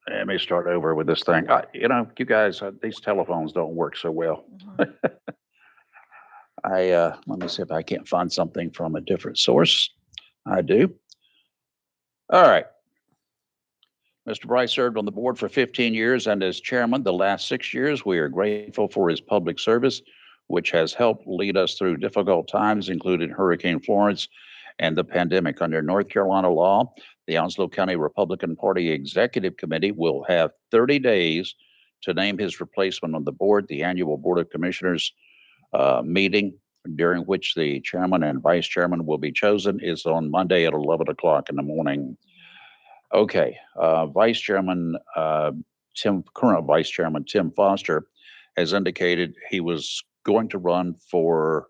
let me start over with this thing. You guys, these telephones don't work so well. Mhm. Let me see if I can't find something from a different source. I do. All right. Mr. Bright served on the board for 15 years and as chairman the last 6 years. We are grateful for his public service, which has helped lead us through difficult times, including Hurricane Florence and the pandemic. Under North Carolina law, the Onslow County Republican Party Executive Committee will have 30 days to name his replacement on the board. The annual Board of Commissioners meeting, during which the chairman and vice chairman will be chosen, is on Monday at 11 o'clock in the morning. Okay, Vice Chairman current Vice Chairman Tim Foster has indicated he was going to run for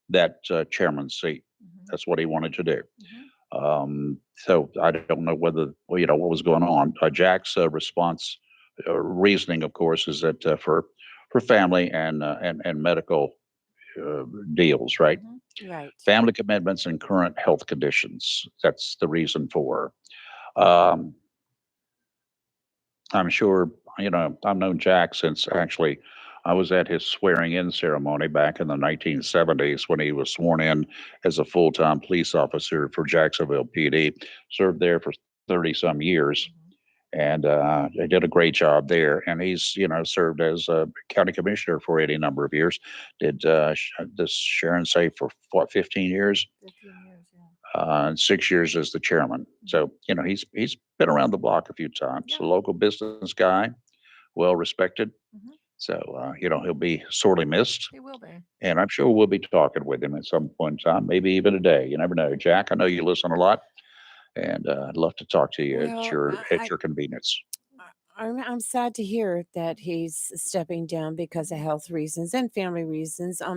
that chairman's seat. Mhm, That's what he wanted to do. mhm. So I don't know whether, well, what was going on. Jack's response, reasoning, of course, is that for family and medical deals, right? Mhm. Right. Family commitments and current health conditions. That's the reason for. Um, I'm sure, I've known Jack since actually I was at his swearing in ceremony back in the 1970s when he was sworn in as a full time police officer for Jacksonville PD. Served there for 30 some years Mhm. and they did a great job there. And he's, served as a county commissioner for any number of years. Did does Sharon say for what, 15 years? 15 years, yeah. And 6 years as the chairman. So, he's been around the block a few times. Yeah. A local business guy, well respected. Mhm. So, he'll be sorely missed. He will be. And I'm sure we'll be talking with him at some point in time, maybe even today. You never know. Jack, I know you listen a lot, and I'd love to talk to you at Well, your convenience. I'm sad to hear that he's stepping down because of Mhm. health reasons and family reasons. I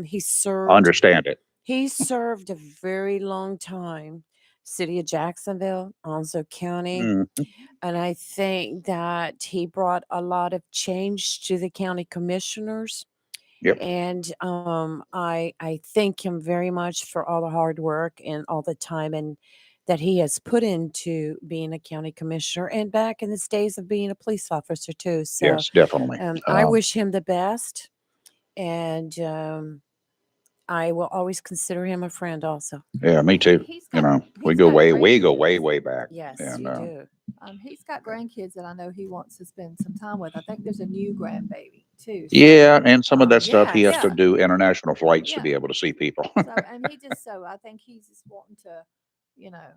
understand it. He served a very long time, city of Jacksonville, Onslow County, Mm, Mhm. and I think that he brought a lot of change to the county commissioners. yep. And I thank him very much for all the hard work and all the time and that he has put into being a county commissioner and back in his days of being a police officer too. So Yes, definitely. I wish him the best, and I will always consider him a friend. Also, Yeah, me too. He's You got know, we he's go got way grandkids. back. yes, And you do. He's got grandkids that I know he wants to spend some time with. I think there's a new grandbaby too. So, yeah, and some of that stuff he has Yes, to yeah, do international flights to yeah. be able to see people. So, and he just so I think he's just wanting to, you know,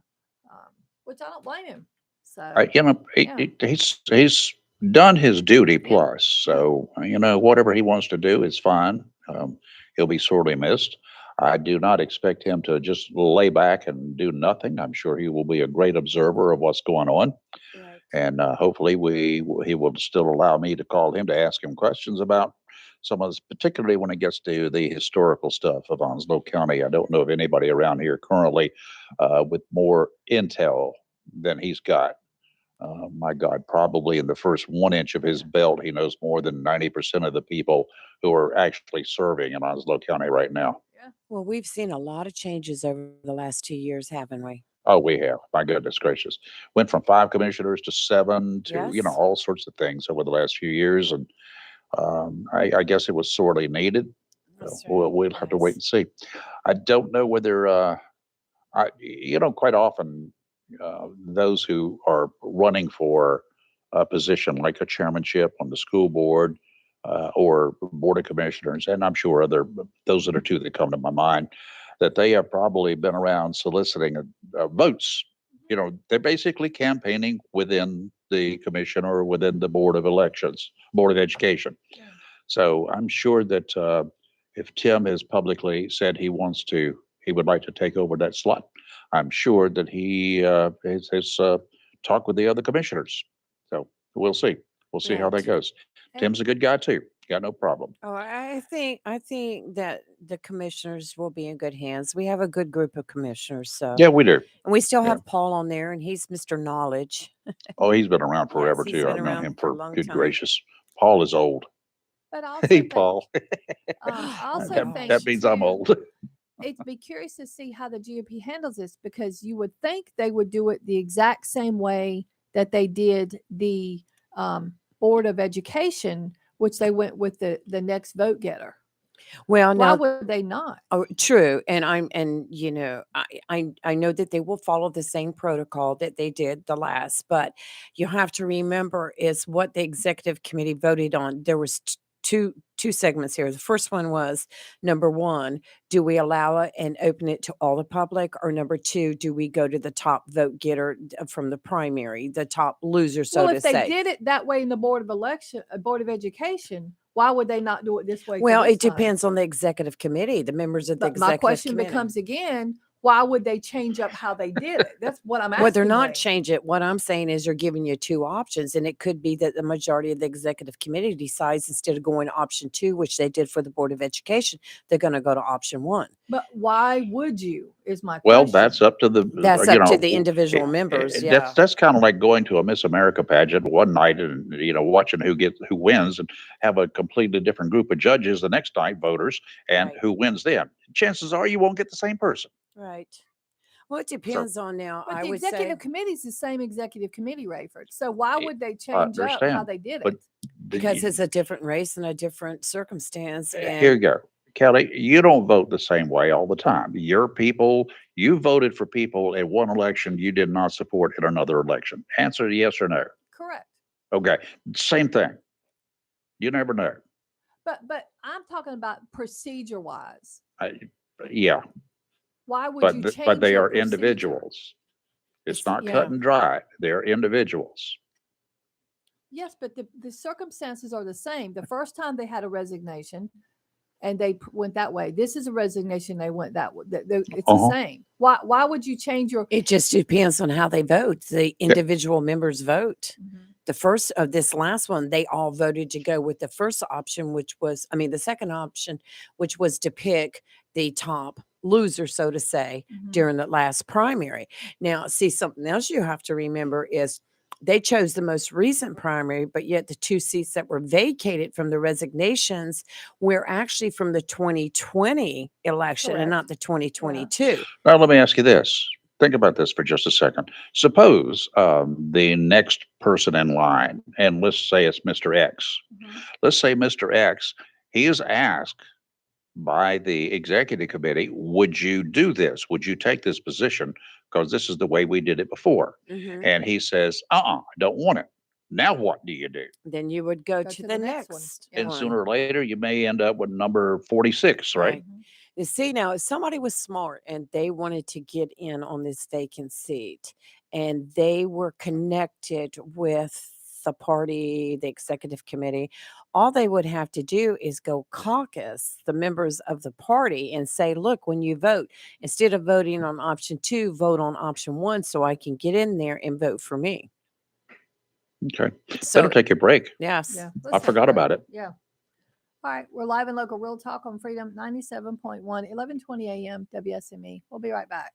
um, which I don't blame him. So, yeah, He's done his duty yeah, plus. yeah. So whatever he wants to do is fine. He'll be sorely missed. I do not expect him to just lay back and do nothing. I'm sure he will be a great observer of what's going on, right. and hopefully he will still allow me to call him to ask him questions about some of this, particularly when it gets to the historical stuff of Onslow County. I don't know of anybody around here currently with more intel than he's got My God, probably in the first 1 inch of his belt, he knows more than 90% of the people who are actually serving in Onslow County right now. Yeah. Well, we've seen a lot of changes over the last 2 years, haven't we? Oh, we have. My goodness gracious. Went from 5 commissioners to 7 to, Yes. all sorts of things over the last few years. And I guess it was sorely needed. So That's right. we'll have to wait Yes. and see. I don't know whether, quite often those who are running for a position like a chairmanship on the school board or board of commissioners, and I'm sure those are the two that come to my mind, that they have probably been around soliciting votes. They're basically campaigning within the commission or within the board of elections, board of education. Yeah. So I'm sure that if Tim has publicly said he would like to take over that slot, I'm sure that he has talked with the other commissioners. So we'll see. We'll see how that Right. goes. And Tim's a good guy too. Got no problem. Oh, I think that the commissioners will be in good hands. We have a good group of commissioners, so Yeah, we do. and we still Yeah. have Paul on there, and he's Mr. Knowledge. Oh, he's been around Yes, forever he's too. been I've known around him for a for long good time. gracious. Paul is old. but I Hey, also think Paul. I Oh, also That, think that means I'm too, old. it'd be curious to see how the GOP handles this because you would think they would do it the exact same way that they did the Board of Education, which they went with the next vote getter. Well, Why now, would they not? oh, true, and I know that they will follow the same protocol that they did the last, but you have to remember is what the executive committee voted on. There was two segments here. The first one was number one, do we allow it and open it to all the public, or number two, do we go to the top vote getter from the primary, the top loser, so Well, to if they say? did it that way in the Board of Education, why would they not do it this way? Well, for this it time? depends on the executive committee, the members of the But my executive question committee. becomes again, why would they change up how they did it? That's what I'm asking. Well, they're not Ray. change it. What I'm saying is they're giving you two options, and it could be that the majority of the executive committee decides instead of going to option two, which they did for the Board of Education, they're going to go to option one. But why would you? Is my Well, question. that's up to the, That's up to the individual it- members. that's Yeah. that's kind of like going to a Miss America pageant one night and watching who wins, and have a completely different group of judges the next night, voters, and Right. who wins then. Chances are you won't get the same person. Right. Well, it So depends on now. But I the would executive say committee is the same executive committee, Rayford. So why I would they I change up how understand, they did but it? because it's a different race and a different circumstance, here you and go. Kelly, you don't vote the same way all the time. Your people, you voted for people in one election you did not support in another election. Answer yes or no. Correct. Okay. Same thing. You never know. But I'm talking about procedure wise. I, yeah, Why would but you but change they your are procedure? individuals. It's it's not cut yeah. and dry. They're individuals. Yes, but the circumstances are the same. The first time they had a resignation and they went that way. This is a resignation. They went that way. It's the Uh-huh. same. Why would you change your? It just depends on how they vote. The individual members vote. Mhm. The first of this last one, they all voted to go with the first option, the second option, which was to pick the top loser, so to say, Mhm. during the last primary. Now, see, something else you have to remember is they chose the most recent primary, but yet the two seats that were vacated from the resignations were actually from the 2020 election and Correct. not the 2022. Now, let me ask you this. Think about this for just a second. Suppose the next person in line, and let's say it's Mr. X. Mhm. Let's say Mr. X, he is asked by the executive committee, would you do this? Would you take this position? Because this is the way we did it before. Mhm. And he says, I don't want it. Now what do you do? Then you would go Go to to the the next one. next Yeah. And one. sooner or later, you may end up with number 46, right? Right. You see, now if somebody was smart and they wanted to get in on this vacant seat and they were connected with the party, the executive committee, all they would have to do is go caucus the members of the party and say, look, when you vote, instead of voting on option two, vote on option one so I can get in there and vote for me. Okay. Better So, take a break. yes. Yeah. I let's take a forgot break. about it. Yeah. All right. We're live and local Real Talk on Freedom 97.1, 1120 a.m. WSME. We'll be right back.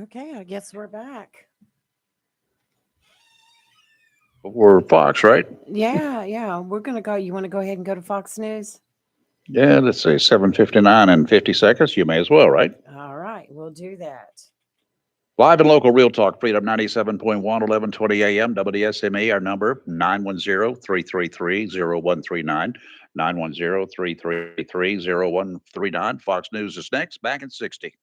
Okay, I guess we're back. We're Fox, right? Yeah. We're gonna go. You want to go ahead and go to Fox News? Yeah, let's say 7:59 and 50 seconds. You may as well, right? All right, we'll do that. Live and local Real Talk Freedom 97.1, 1120 a.m. WSME. Our number 910-333-0139. 910-333-0139. Fox News is next. Back in 60.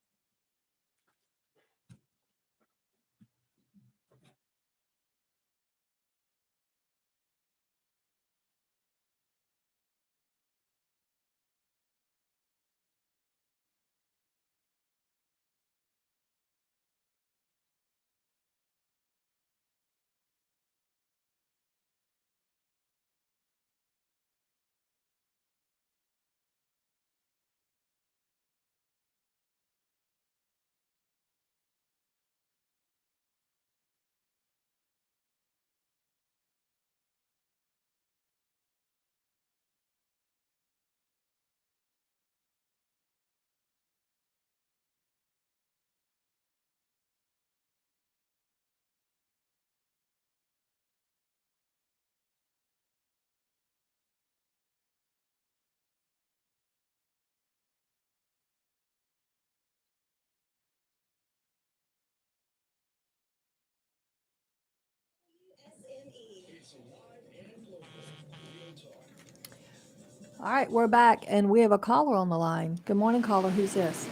All right, we're back, and we have a caller on the line. Good morning, caller. Who's this?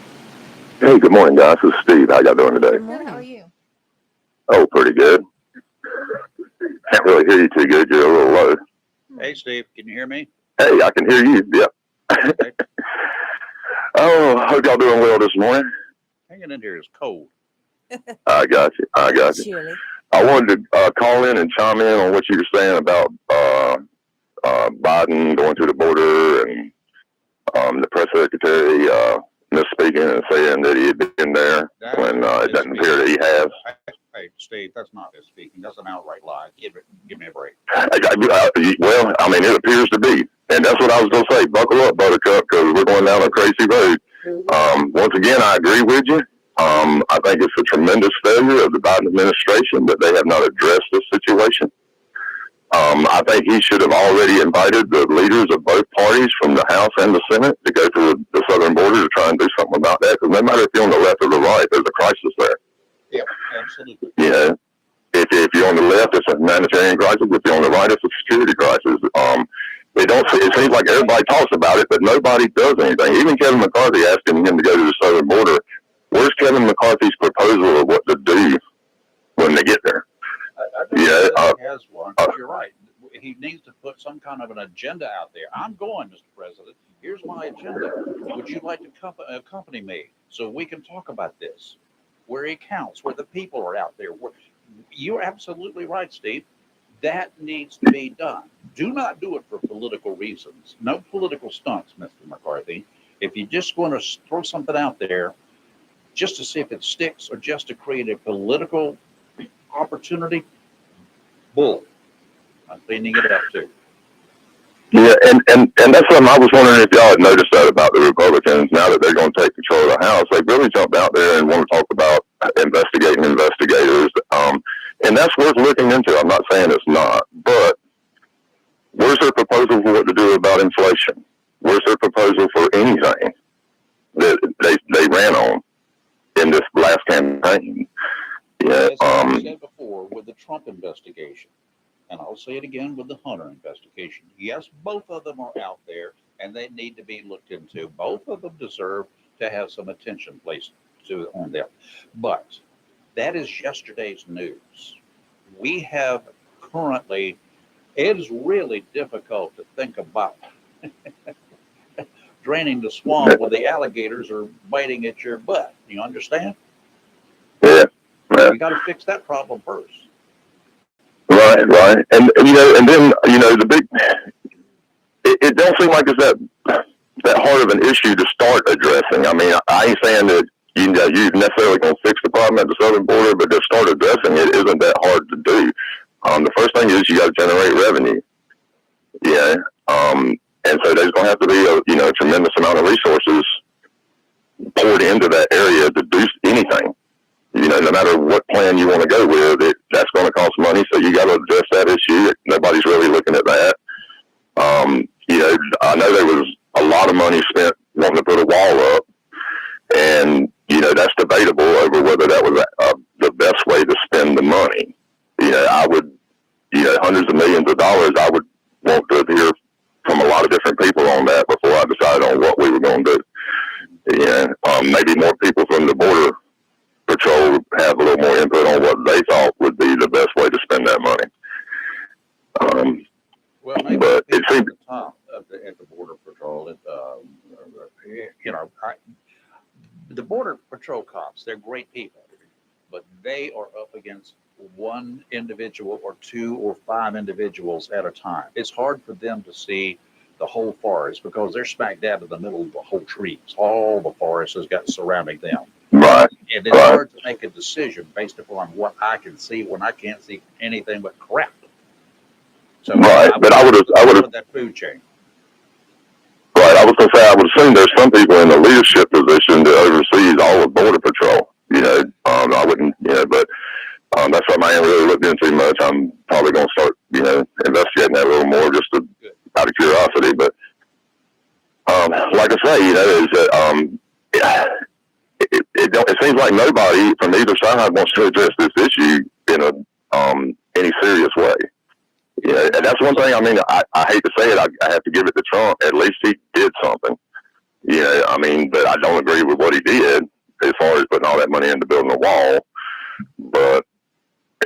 Hey, good morning, guys. This is Steve. How y'all doing today? Good Good. How are morning. you? Oh, pretty good. Can't really hear you too good. You're a little low. Hey, Steve, can you hear me? Hey, I can hear you. Yep. Okay. Oh, hope y'all doing well this morning. Hanging in here is cold. I got you. I got you. Chilly. I wanted to call in and chime in on what you were saying about Biden going to the border and the press secretary misspeaking and saying that he had been there when it doesn't appear that he has. Hey, Steve, that's not his speaking. That's an outright lie. Give me a break. Well, I mean, it appears to be. And that's what I was going to say. Buckle up, Buttercup, because we're going down a crazy road. Once again, I agree with you. I think it's a tremendous failure of the Biden administration that they have not addressed this situation. I think he should have already invited the leaders of both parties from the House and the Senate to go to the southern border to try and do something about that. Because no matter if you're on the left or the right, there's a crisis there. Yeah, absolutely. You know, if you're on the left, it's a humanitarian crisis. If you're on the right, it's a security crisis. It seems like everybody talks about it, but nobody does anything. Even Kevin McCarthy asking him to go to the southern border. Where's Kevin McCarthy's proposal of what to do when they get there? I don't know that he has one, but you're right. He needs to put some kind of an agenda out there. I'm going, Mr. President. Here's my agenda. Would you like to accompany me so we can talk about this? Where it counts, where the people are out there. You're absolutely right, Steve. That needs to be done. Do not do it for political reasons. No political stunts, Mr. McCarthy. If you're just going to throw something out there just to see if it sticks or just to create a political opportunity, bull. I'm cleaning it up too. Yeah, and that's something I was wondering if y'all had noticed that about the Republicans. Now that they're going to take control of the House, they really jumped out there and want to talk about investigating investigators. And that's worth looking into. I'm not saying it's not, but where's their proposal for what to do about inflation? Where's their proposal for anything that they ran on in this last campaign? Yeah. As I said before, with the Trump investigation, and I'll say it again with the Hunter investigation. Yes, both of them are out there and they need to be looked into. Both of them deserve to have some attention placed on them. But that is yesterday's news. We have currently, it is really difficult to think about draining the swamp where the alligators are biting at your butt. You understand? Yeah. You got to fix that problem first. Right. And then, the big, it don't seem like it's that hard of an issue to start addressing. I mean, I ain't saying that you're necessarily going to fix the problem at the southern border, but to start addressing it isn't that hard to do. The first thing is you got to generate revenue. Yeah. And so there's going to have to be a tremendous amount of resources poured into that area to do anything. no matter what plan you want to go with, that's going to cost money. So you got to address that issue. Nobody's really looking at that. I know there was a lot of money spent wanting to put a wall up, and that's debatable over whether that was the best way to spend the money. I would, hundreds of millions of dollars. I would want to hear from a lot of different people on that before I decide on what we were going to do. Maybe more people from the border patrol have a little more input on what they thought would be the best way to spend that money. Well, maybe but it seems at the top at the border patrol, the border patrol cops, they're great people, but they are up against one individual or 2 or 5 individuals at a time. It's hard for them to see the whole forest because they're smack dab in the middle of the whole trees. All the forest has got surrounding them. right. And it's hard to make a decision based upon what I can see when I can't see anything but crap. So Right, but I would have that food chain. Right, I was going to say, I would assume there's some people in the leadership position that oversees all of Border Patrol. I wouldn't, but that's something I ain't really looked into much. I'm probably going to start, investigating that a little more just out of curiosity. But like I say, is that it seems like nobody from either side wants to address this issue in any serious way. And that's one thing. I mean, I hate to say it. I have to give it to Trump. At least he did something. But I don't agree with what he did as far as putting all that money into building a wall. But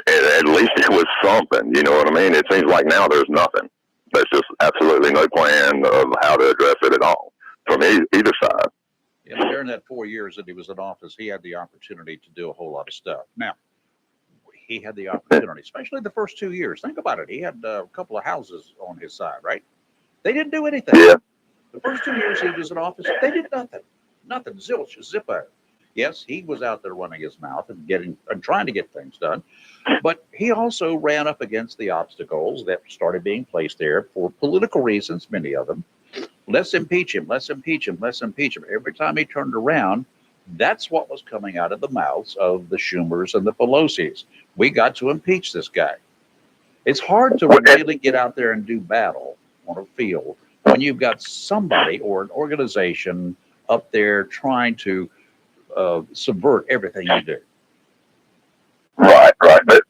at least it was something. You know what I mean? It seems like now there's nothing. There's just absolutely no plan of how to address it at all from either side. Yeah, during that 4 years that he was in office, he had the opportunity to do a whole lot of stuff. Now, he had the opportunity, especially the first 2 years. Think about it. He had a couple of houses on his side, right? They didn't do anything. Yeah. The first 2 years he was in office, they did nothing. Nothing. Zilch, zippo. Yes, he was out there running his mouth and trying to get things done. But he also ran up against the obstacles that started being placed there for political reasons, many of them. Let's impeach him. Let's impeach him. Let's impeach him. Every time he turned around, that's what was coming out of the mouths of the Schumers and the Pelosi's. We got to impeach this guy. It's hard to really get out there and do battle on a field when you've got somebody or an organization up there trying to subvert everything you do. Right. But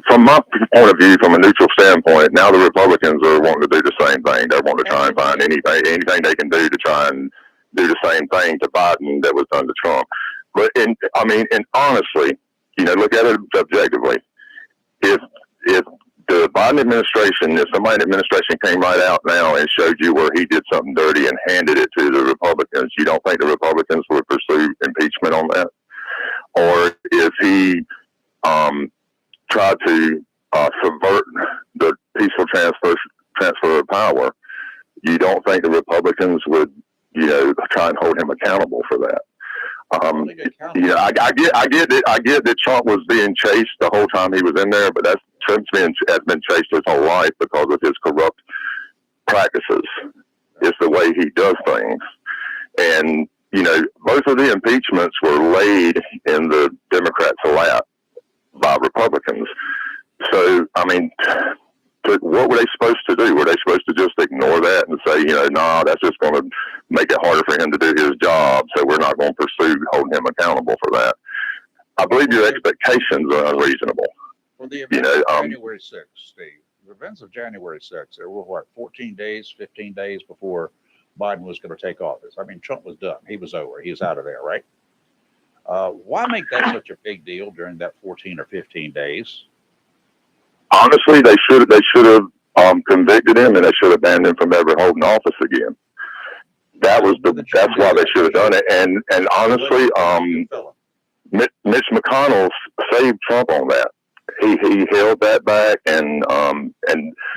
from my point of view, from a neutral standpoint, now the Republicans are wanting to do the same thing. They're wanting to try and find anything they can do to try and do the same thing to Biden that was done to Trump. But and honestly, look at it objectively. If the Biden administration, if somebody in the administration came right out now and showed you where he did something dirty and handed it to the Republicans, you don't think the Republicans would pursue impeachment on that? Or if he tried to subvert the peaceful transfer of power, you don't think the Republicans would, try and hold him accountable for that? I get that Trump was being chased the whole time he was in there, but Trump's has been chased his whole life because of his corrupt practices. It's the way he does things. And, both of the impeachments were laid in the Democrats' lap by Republicans. So, what were they supposed to do? Were they supposed to just ignore that and say, that's just going to make it harder for him to do his job, so we're not going to pursue holding him accountable for that? I believe your expectations are unreasonable. Well, the events of January 6th, Steve, the events of January 6th, there were 15 days before Biden was going to take office. Trump was done. He was over. He was out of there, right? Why make that such a big deal during that 14 or 15 days? Honestly, they should have convicted him, and they should have banned him from ever holding office again. That's why they should have done it. And honestly, Mitch McConnell saved Trump on that. He held that back, and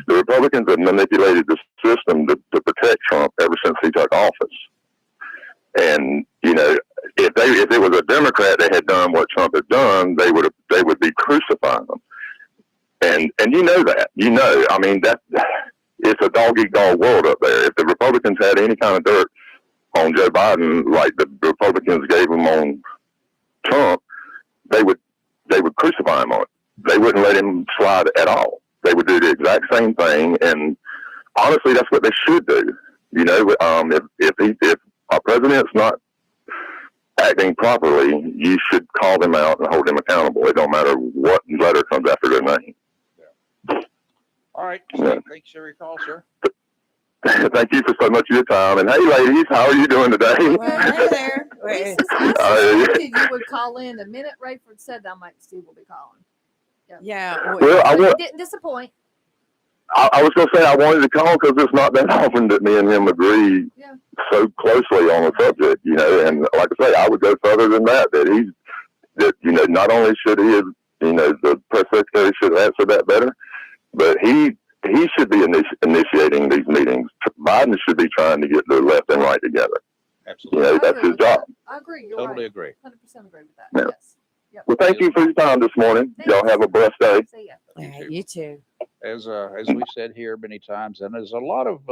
the Republicans have manipulated the system to protect Trump ever since he took office. And if it was a Democrat that had done what Trump had done, they would be crucifying them. And that. It's a dog-eat-dog world up there. If the Republicans had any kind of dirt on Joe Biden, like the Republicans gave him on Trump, they would crucify him on it. They wouldn't let him slide at all. They would do the exact same thing, and honestly, that's what they should do. You know, if our president's not acting properly, you should call them out and hold them accountable. It don't matter what letter comes after their name. Yeah. All right. Yeah. Thanks for your call, sir. Thank you for so much of your time. And hey, ladies, how are you doing today? Well, hey there. Reese's, I suspected you would call in. The minute Rayford said that, I'm like, Steve will be calling. Yeah. Well, But you didn't disappoint. I was going to say I wanted to call because it's not that often that me and him agree so closely on a subject, you know. And like I say, I would go further than that. That you know, not only should he have, you know, the press secretary should answer that better, but he should be initiating these meetings. Biden should be trying to get the left and right together. Absolutely. You know, that's his job. I agree. You're Totally right. agree. 100% agree with that. Yeah. Yes. Yep. Well, thank you for your time this morning. Y'all have a blessed day. See ya. Yeah, you too. As we've said here many times, and there's a lot of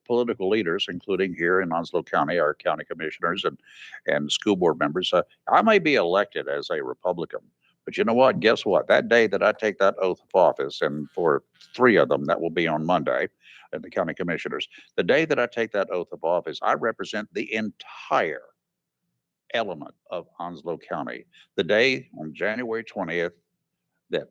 political leaders, including here in Onslow County, our county commissioners and school board members. I may be elected as a Republican, but you know what? Guess what? That day that I take that oath of office, and for 3 of them, that will be on Monday, and the county commissioners. The day that I take that oath of office, I represent the entire element of Onslow County. The day on January 20th that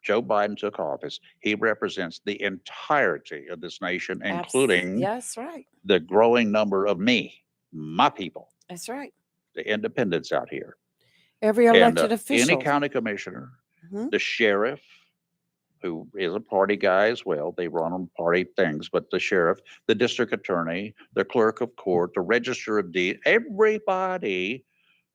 Joe Biden took office, he represents the entirety of this nation, including Yes, right. the growing number of my people, That's right. the independents out here. Every And elected official. any county commissioner, Mhm. the sheriff, who is a party guy as well, they run on party things, but the sheriff, the district attorney, the clerk of court, the register of deeds, everybody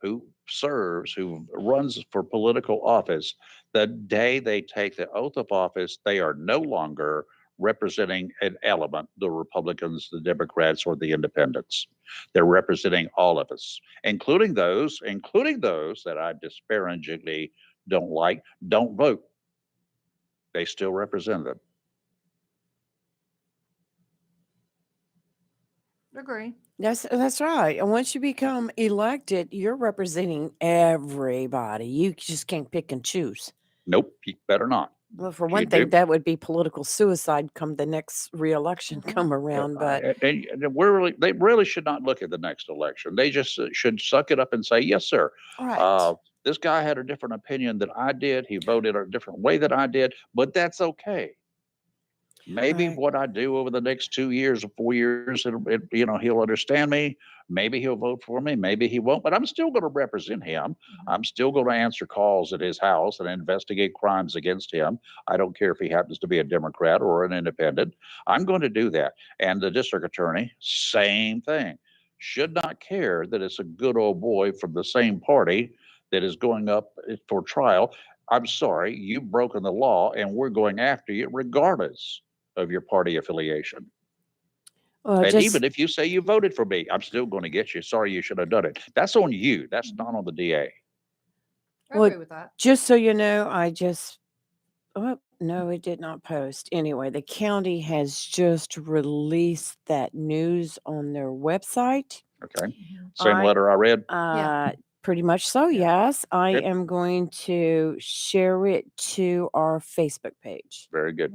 who serves, who runs for political office, the day they take the oath of office, they are no longer representing an element, the Republicans, the Democrats, or the independents. They're representing all of us, including those that I disparagingly don't like, don't vote. They still represent them. Agree. That's right. And once you become elected, you're representing everybody. You just can't pick and choose. Nope, you better not. Well, for You one thing, do. that would be political suicide come the next reelection come around. But And they really should not look at the next election. They just should suck it up and say, yes, sir. right. This guy had a different opinion than I did. He voted a different way than I did, but that's okay. Maybe Right. what I do over the next 2 years or 4 years, he'll understand me. Maybe he'll vote for me. Maybe he won't, but I'm still going to represent him. I'm still going to answer calls at his house and investigate crimes against him. I don't care if he happens to be a Democrat or an independent. I'm going to do that. And the district attorney, same thing. Should not care that it's a good old boy from the same party that is going up for trial. I'm sorry, you've broken the law and we're going after you regardless of your party affiliation. Well, And just even if you say you voted for me, I'm still going to get you. Sorry, you should have done it. That's on you. That's not on the DA. I Well, agree with that. just so you know, no, it did not post. Anyway, the county has just released that news on their website. Okay. Same I- letter I read. Pretty much so, Yeah. yes. I Good. am going to share it to our Facebook page. Very good.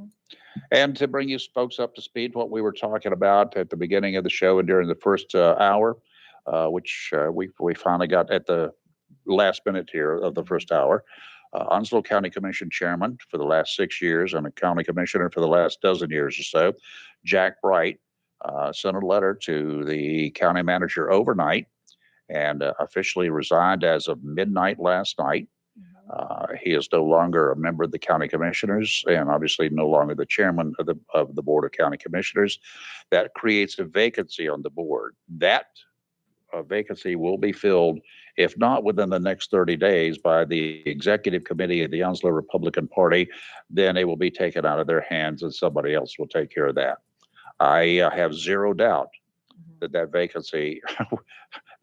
And to bring you folks up to speed, what we were talking about at the beginning of the show and during the first hour, which we finally got at the last minute here of the first hour. Onslow County Commission Chairman for the last 6 years and a county commissioner for the last dozen years or so, Jack Bright, sent a letter to the county manager overnight and officially resigned as of midnight last night. He is no longer a member of the county commissioners and obviously no longer the chairman of the board of county commissioners. That creates a vacancy on the board. That vacancy will be filled, if not within the next 30 days, by the executive committee of the Onslow Republican Party. Then it will be taken out of their hands and somebody else will take care of that. I have zero doubt that vacancy,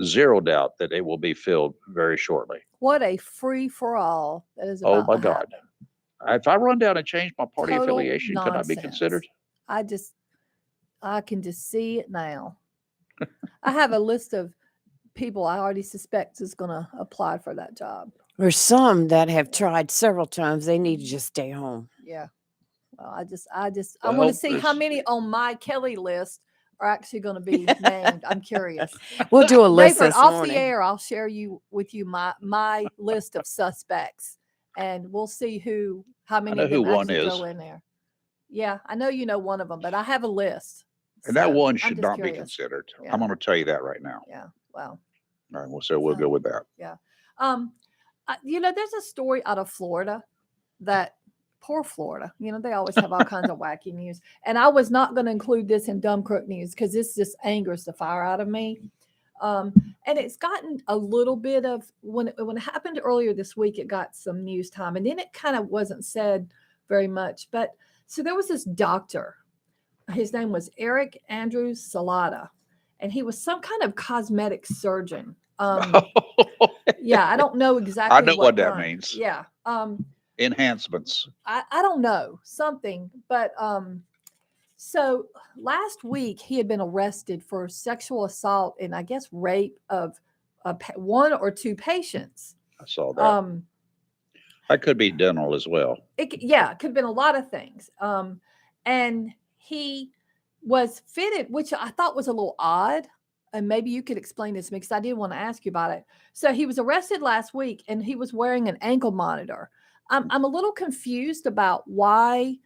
zero doubt that it will be filled very shortly. What a free for all that is Oh about my to God. happen. If I run down and change my party Total affiliation, could I be nonsense. considered? I can just see it now. I have a list of people I already suspect is going to apply for that job. There's some that have tried several times. They need to just stay home. Yeah. Well, I want to Well, see how there's- many on my Kelly list are actually going to be named. I'm curious. We'll do a list Rayford, this off morning. the air, I'll share with you my list of suspects, and we'll see how many know of them who one actually is. go in there. Yeah, I know you know one of them, but I have a list. And that So, one I'm should just not be curious. considered. Yeah. I'm going to tell you that right now. Yeah. Well. All right. Well, so we'll So- go with that. Yeah. There's a story out of Florida that poor Florida, they always have all kinds of wacky news. And I was not going to include this in Dumb Crook News because this just angers the fire out of me. And it's gotten a little bit of when it happened earlier this week, it got some news time, and then it kind of wasn't said very much. But so there was this doctor. His name was Eric Andrews Salata, and he was some kind of cosmetic surgeon. Yeah, I don't know exactly. I know what that kind. means. Yeah. Enhancements. I don't know something, but so last week he had been arrested for sexual assault and I guess rape of one or two patients. I saw that. That could be dental as well. It could have been a lot of things. And he was fitted, which I thought was a little odd. And maybe you could explain this to me because I did want to ask you about it. So he was arrested last week and he was wearing an ankle monitor. I'm a little confused about why,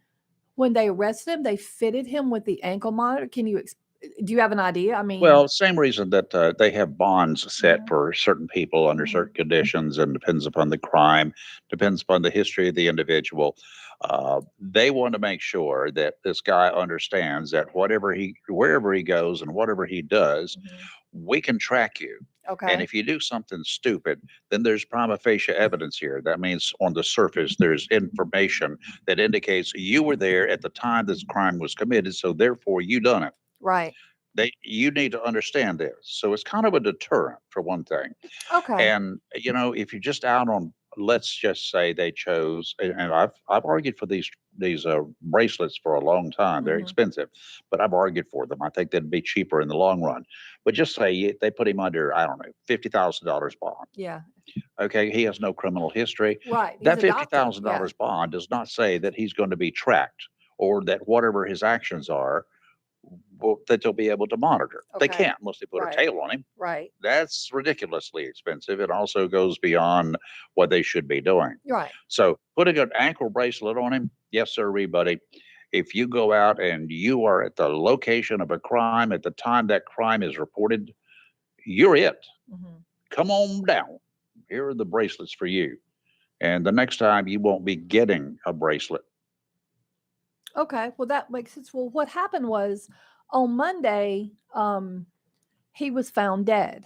when they arrested him, they fitted him with the ankle monitor. Do you have an idea? I mean, Well, same reason that they have bonds set Mhm. for certain people under Mhm. certain conditions, and depends upon the crime, depends upon the history of the individual. They want to make sure that this guy understands that wherever he goes and whatever he does, Mhm. we can track you. Okay. And if you do something stupid, then there's prima facie evidence here. That means on the surface, there's information that indicates you were there at the time this crime was committed. So therefore you done it. Right. You need to understand this. So it's kind of a deterrent for one thing. Okay. And if you're just out on, let's just say they chose, and I've argued for these bracelets for a long time. They're Mhm. expensive, but I've argued for them. I think they'd be cheaper in the long run. But just say they put him under, I don't know, $50,000 bond. Yeah. Okay, he has no criminal history. Right. That He's a doctor. $50,000 bond does not say that he's going to be tracked or that whatever his actions are, that they'll be able to monitor. They Okay. can't unless they put Right. a tail on him. Right. That's ridiculously expensive. It also goes beyond what they should be doing. Right. So putting an ankle bracelet on him, yes, sir, buddy. If you go out and you are at the location of a crime at the time that crime is reported, you're it. Mhm. Come on down. Here are the bracelets for you. And the next time you won't be getting a bracelet. Okay. Well, that makes sense. Well, what happened was on Monday, he was found dead.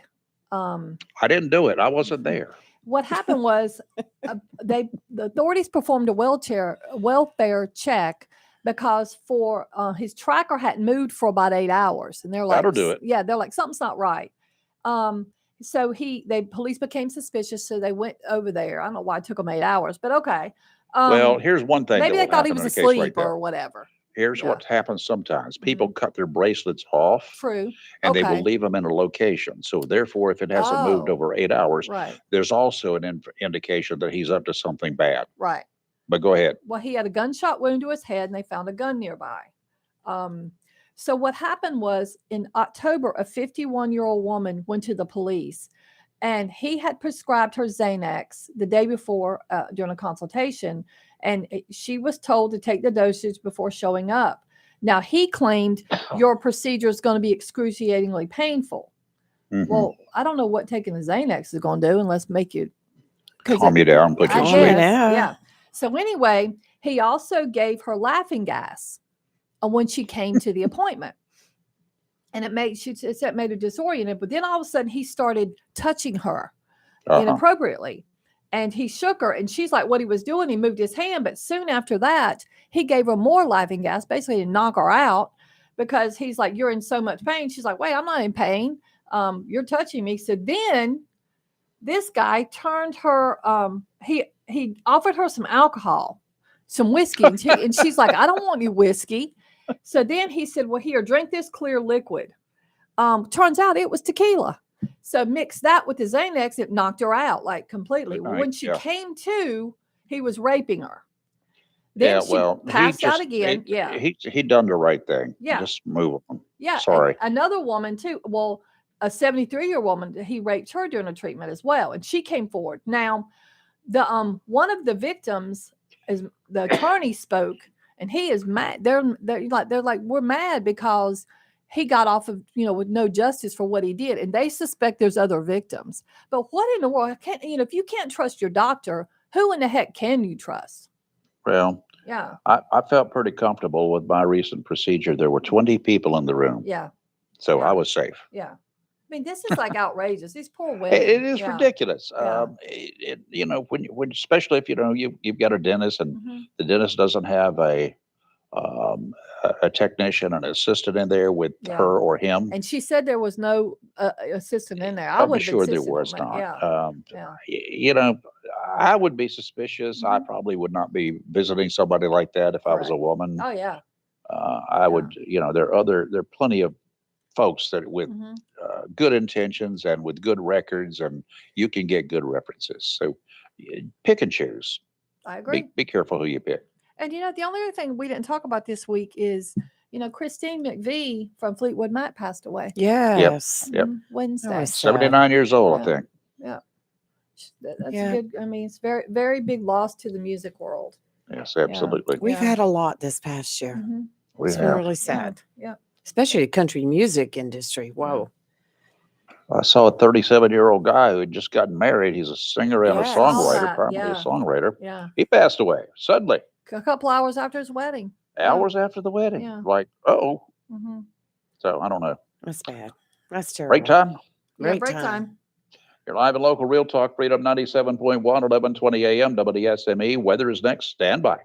I didn't do it. I wasn't there. What happened was the authorities performed a welfare check because for his tracker hadn't moved for about 8 hours, and they're like, That'll do it. Yeah, they're like something's not right. So police became suspicious, so they went over there. I don't know why it took them 8 hours, but okay. Well, here's one thing. Maybe that they will thought he happen was in a case like asleep that. or whatever. Here's Yeah. what happens sometimes. People cut their bracelets off True. and they will Okay. leave them in a location. So therefore, if it hasn't moved Oh. over 8 hours, Right. there's also an indication that he's up to something bad. Right. But go ahead. Well, he had a gunshot wound to his head, and they found a gun nearby. So what happened was in October, a 51-year-old woman went to the police, and he had prescribed her Xanax the day before during a consultation, and she was told to take the dosage before showing up. Now, he claimed your procedure is going to be excruciatingly painful. Mhm. Well, I don't know what taking the Xanax is going to do unless make you Calm you down, put you I to Calm sleep. you guess, down. yeah. So anyway, he also gave her laughing gas when she came to the appointment, and it made her disoriented. But then all of a sudden, he started touching her inappropriately, and he shook her, and she's like, what he was doing, he moved his hand. But soon after that, he gave her more laughing gas, basically to knock her out, because he's like, you're in so much pain. She's like, wait, I'm not in pain. You're touching me. So then this guy turned her, he offered her some alcohol, some whiskey, and she's like, I don't want any whiskey. So then he said, well, here, drink this clear liquid. Turns out it was tequila. So mix that with the Xanax, it knocked her out like completely. Right, When she yeah. came to, he was raping her. Then Yeah, she well, he passed out just again. Yeah. he done the right thing. Yeah. Just move on. Yeah. And Sorry. another woman too. Well, a 73-year woman, he raped her during a treatment as well. And she came forward. Now, the one of the victims is the attorney spoke, and he is mad. They're like, we're mad because he got off of, with no justice for what he did. And they suspect there's other victims. But what in the world can't, if you can't trust your doctor, who in the heck can you trust? Well, Yeah. I felt pretty comfortable with my recent procedure. There were 20 people in the room, Yeah. so Yeah. I was safe. Yeah. I mean, this is like outrageous. These poor women. It is Yeah. ridiculous. Yeah. When especially if you've got a dentist and Mhm. the dentist doesn't have um, a technician, an assistant in there with Yeah. her or him. And she said there was no assistant in there. I I'm would have sure there insisted on was that. not. Yeah. Yeah. I would be suspicious. I Mhm. probably would not be visiting somebody like that if I was a Correct. woman. Oh yeah. I would, there are plenty of folks that with Mhm. good intentions and with good records, and you can get good references. So pick and choose. I agree. Be careful who you pick. And the only other thing we didn't talk about this week is, Christine McVie from Fleetwood Mac passed away. Yes. Yep. Wednesday. was sad. 79 years old, I Yeah. think. Yeah. That's Yeah. a good. I mean, it's very, very big loss to the music world. Yes, absolutely. We've Yeah. had a lot this past year. Mhm. We It's been have. really Yeah. sad, Yeah. especially the country music industry. Whoa. I saw a 37-year-old guy who had just gotten married. He's a singer and a Yes. songwriter, that, probably a yeah. songwriter. Yeah. He passed away suddenly, A couple hours after his wedding. Yeah. hours after the wedding. Yeah. Like, oh. Mm-hmm. So I don't know. That's bad. That's Break terrible. time. Yeah. Break time. You're live and local, Real Talk, Freedom 97.1, 1120 a.m. WSME. Weather is next. Stand by.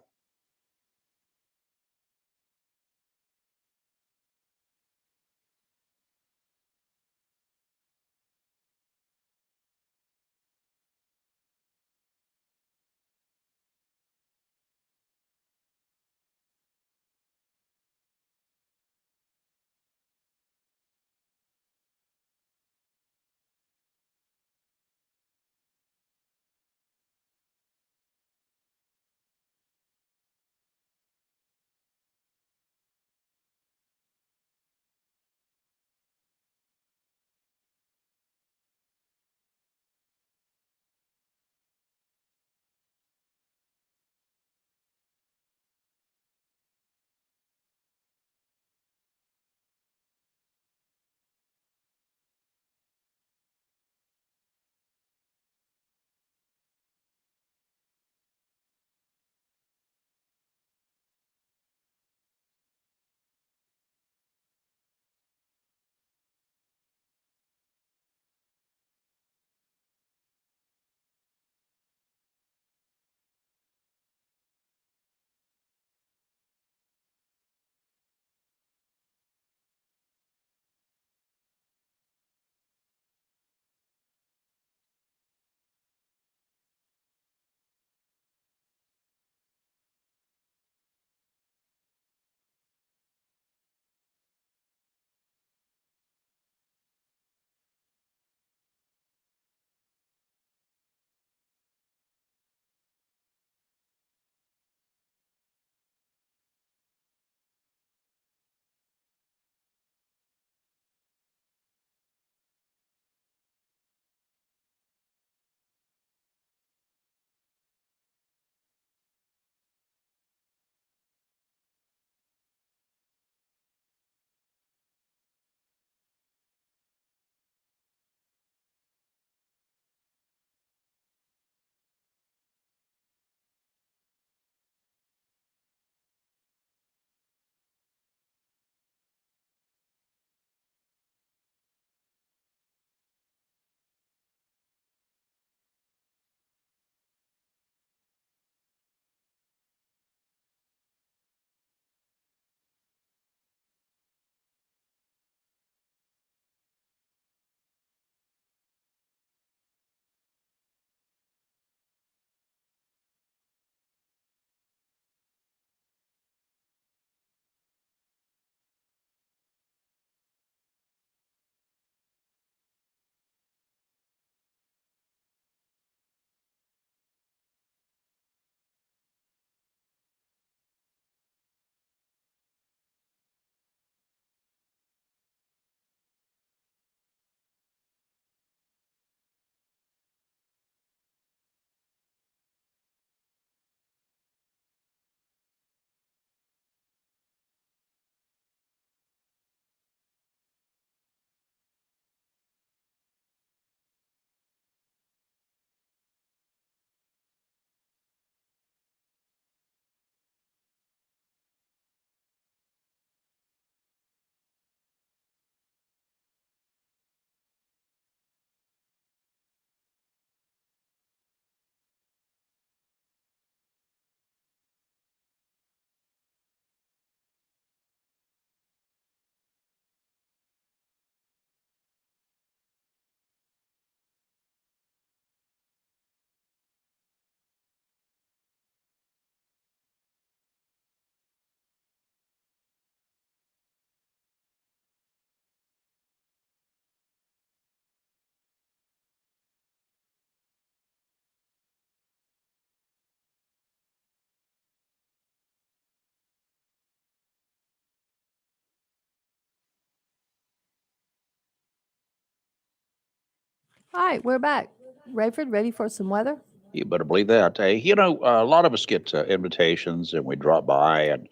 All right, we're back. Rayford, ready for some weather? You better believe that. Hey, you know, a lot of us get invitations and we drop by, and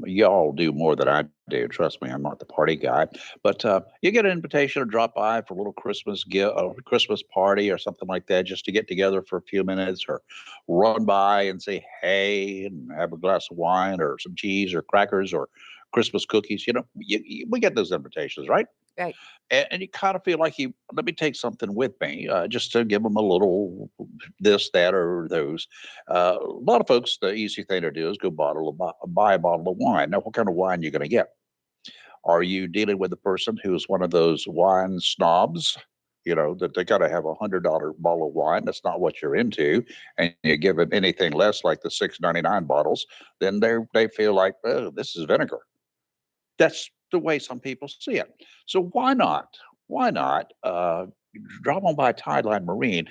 y'all do more than I do. Trust me, I'm not the party guy. But you get an invitation to drop by for a little Christmas gift, a Christmas party or something like that, just to get together for a few minutes, or run by and say hey and have a glass of wine or some cheese or crackers or Christmas cookies. You know, we get those invitations, right? Right. And you kind of feel like let me take something with me, just to give them a little this, that, or those. A lot of folks, the easy thing to do is go buy a bottle of wine. Now, what kind of wine you going to get? Are you dealing with a person who's one of those wine snobs? You know that they got to have $100 bottle of wine. That's not what you're into, and you give them anything less, like the $6.99 bottles, then they feel like, oh, this is vinegar. That's the way some people see it. So why not? Why not drop on by Tideline Marine?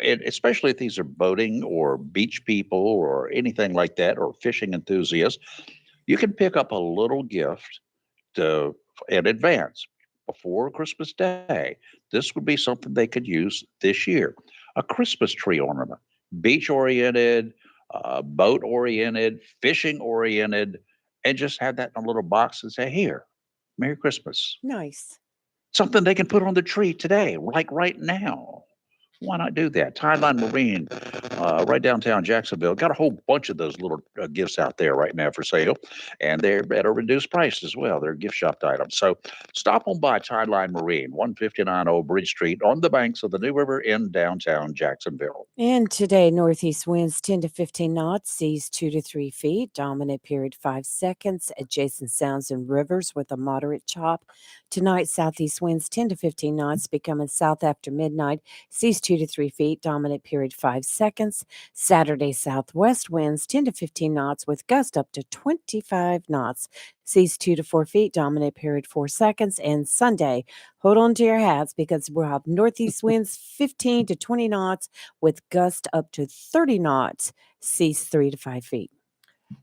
Especially if these are boating or beach people or anything like that, or fishing enthusiasts, you can pick up a little gift in advance before Christmas Day. This would be something they could use this year: a Christmas tree ornament, beach oriented, boat oriented, fishing oriented, and just have that in a little box and say, "Here, Merry Christmas." Nice. Something they can put on the tree today, like right now. Why not do that? Tideline Marine, right downtown Jacksonville, got a whole bunch of those little gifts out there right now for sale, and they're at a reduced price as well. They're gift shop items. So stop on by Tideline Marine, 159 Old Bridge Street, on the banks of the New River in downtown Jacksonville. And today, northeast winds 10 to 15 knots, seas 2 to 3 feet, dominant period 5 seconds, adjacent sounds and rivers with a moderate chop. Tonight, southeast winds 10 to 15 knots, becoming south after midnight, seas 2 to 3 feet, dominant period 5 seconds. Saturday, southwest winds 10 to 15 knots with gust up to 25 knots, seas 2 to 4 feet, dominant period 4 seconds. And Sunday, hold on to your hats because we'll have northeast winds 15 to 20 knots with gust up to 30 knots, seas 3 to 5 feet.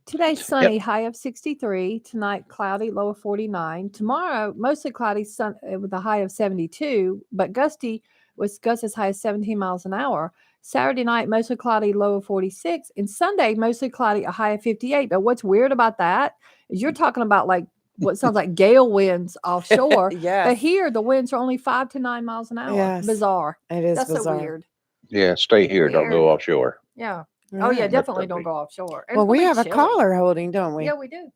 Today, sunny, high of 63. Tonight, cloudy, low of 49. Tomorrow, mostly cloudy, sun with a high of 72, but gusty with gusts as high as 17 miles an hour. Saturday night, mostly cloudy, low of 46. And Sunday, mostly cloudy, a high of 58. But what's weird about that is you're talking about like what sounds like gale winds offshore. Yes. But here, the winds are only 5 to 9 miles an hour. Yes. Bizarre. It is That's bizarre. so weird. Yeah, stay here. Don't go Weird. offshore. Yeah. Oh, yeah, Right. definitely don't go offshore. And Well, it's we gonna have be a chilly. caller holding, don't we? Yeah, we do.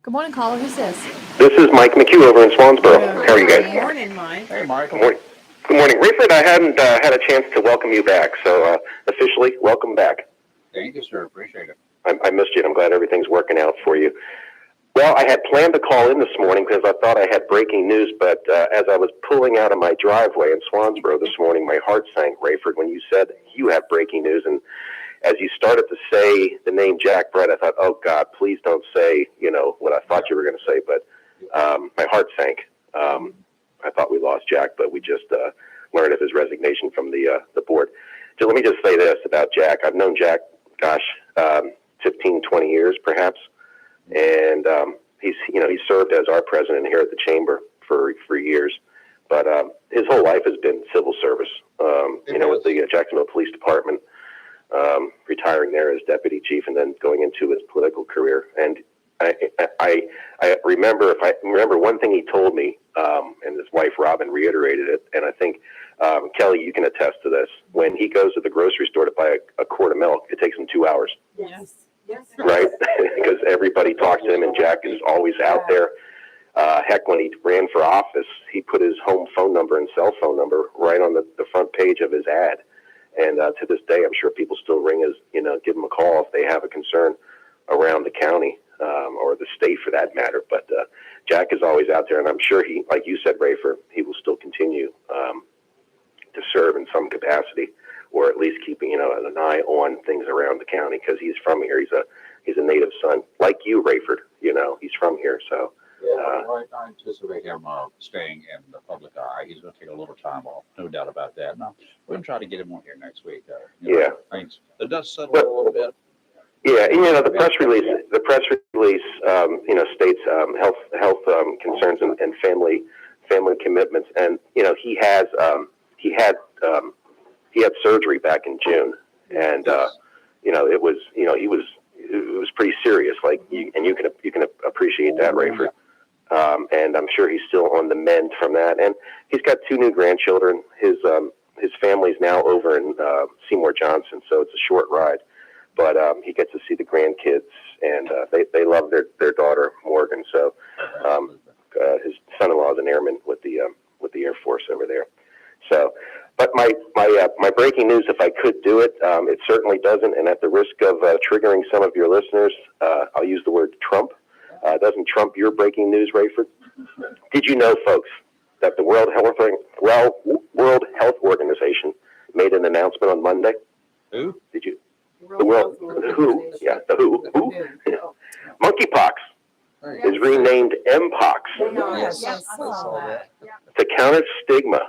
Good morning, caller. Who's this? This is Mike McHugh over in Swansboro. How are you Good guys? morning, Mike. Hey, Michael. Good morning. Good morning. Rayford, I hadn't had a chance to welcome you back, so officially, welcome back. Thank you, sir. Appreciate it. I missed you, and I'm glad everything's working out for you. Well, I had planned to call in this morning because I thought I had breaking news, but as I was pulling out of my driveway in Swansboro this morning, my heart sank, Rayford, when you said you have breaking news. And as you started to say the name Jack Brett, I thought, oh, God, please don't say, what I thought you were going to say. But my heart sank. I thought we lost Jack, but we just learned of his resignation from the board. So let me just say this about Jack. I've known Jack, 15, 20 years perhaps. And he's served as our president here at the chamber for years. But his whole life has been civil service, with the Jacksonville Police Department, retiring there as deputy chief and then going into his political career. And I remember one thing he told me, and his wife Robin reiterated it, and I think Kelly, you can attest to this. When he goes to the grocery store to buy a quart of milk, it takes him 2 hours. Yes. Yes. Right? Because everybody talks to him, and Jack is always out there. Heck, when he ran for office, he put his home phone number and cell phone number right on the front page of his ad. And to this day, I'm sure people still ring give him a call if they have a concern around the county or the state for that matter. But Jack is always out there, and I'm sure he, like you said, Rayford, he will still continue to serve in some capacity, or at least keeping an eye on things around the county because he's from here. He's a native son, like you, Rayford. He's from here, so. Yeah, I anticipate him staying in the public eye. He's going to take a little time off, no doubt about that. Now, we're going to try to get him on here next week. Thanks. The dust settled a little bit. Yeah, the press release. The press release, states health concerns and family commitments, and he has he had surgery back in June, and it was it was pretty serious. Like you can appreciate that, Rayford. And I'm sure he's still on the mend from that. And he's got 2 new grandchildren. His family's now over in Seymour Johnson, so it's a short ride. But he gets to see the grandkids, and they love their daughter Morgan. So his son-in-law is an airman with the Air Force over there. So, but my breaking news, if I could do it, it certainly doesn't. And at the risk of triggering some of your listeners, I'll use the word Trump. Doesn't trump your breaking news, Rayford. Did you know, folks, that the World Health Organization made an announcement on Monday? Who? Did you? The WHO. Yeah, the WHO. Monkeypox is renamed Mpox Yes, Yes, I saw that. to counter stigma.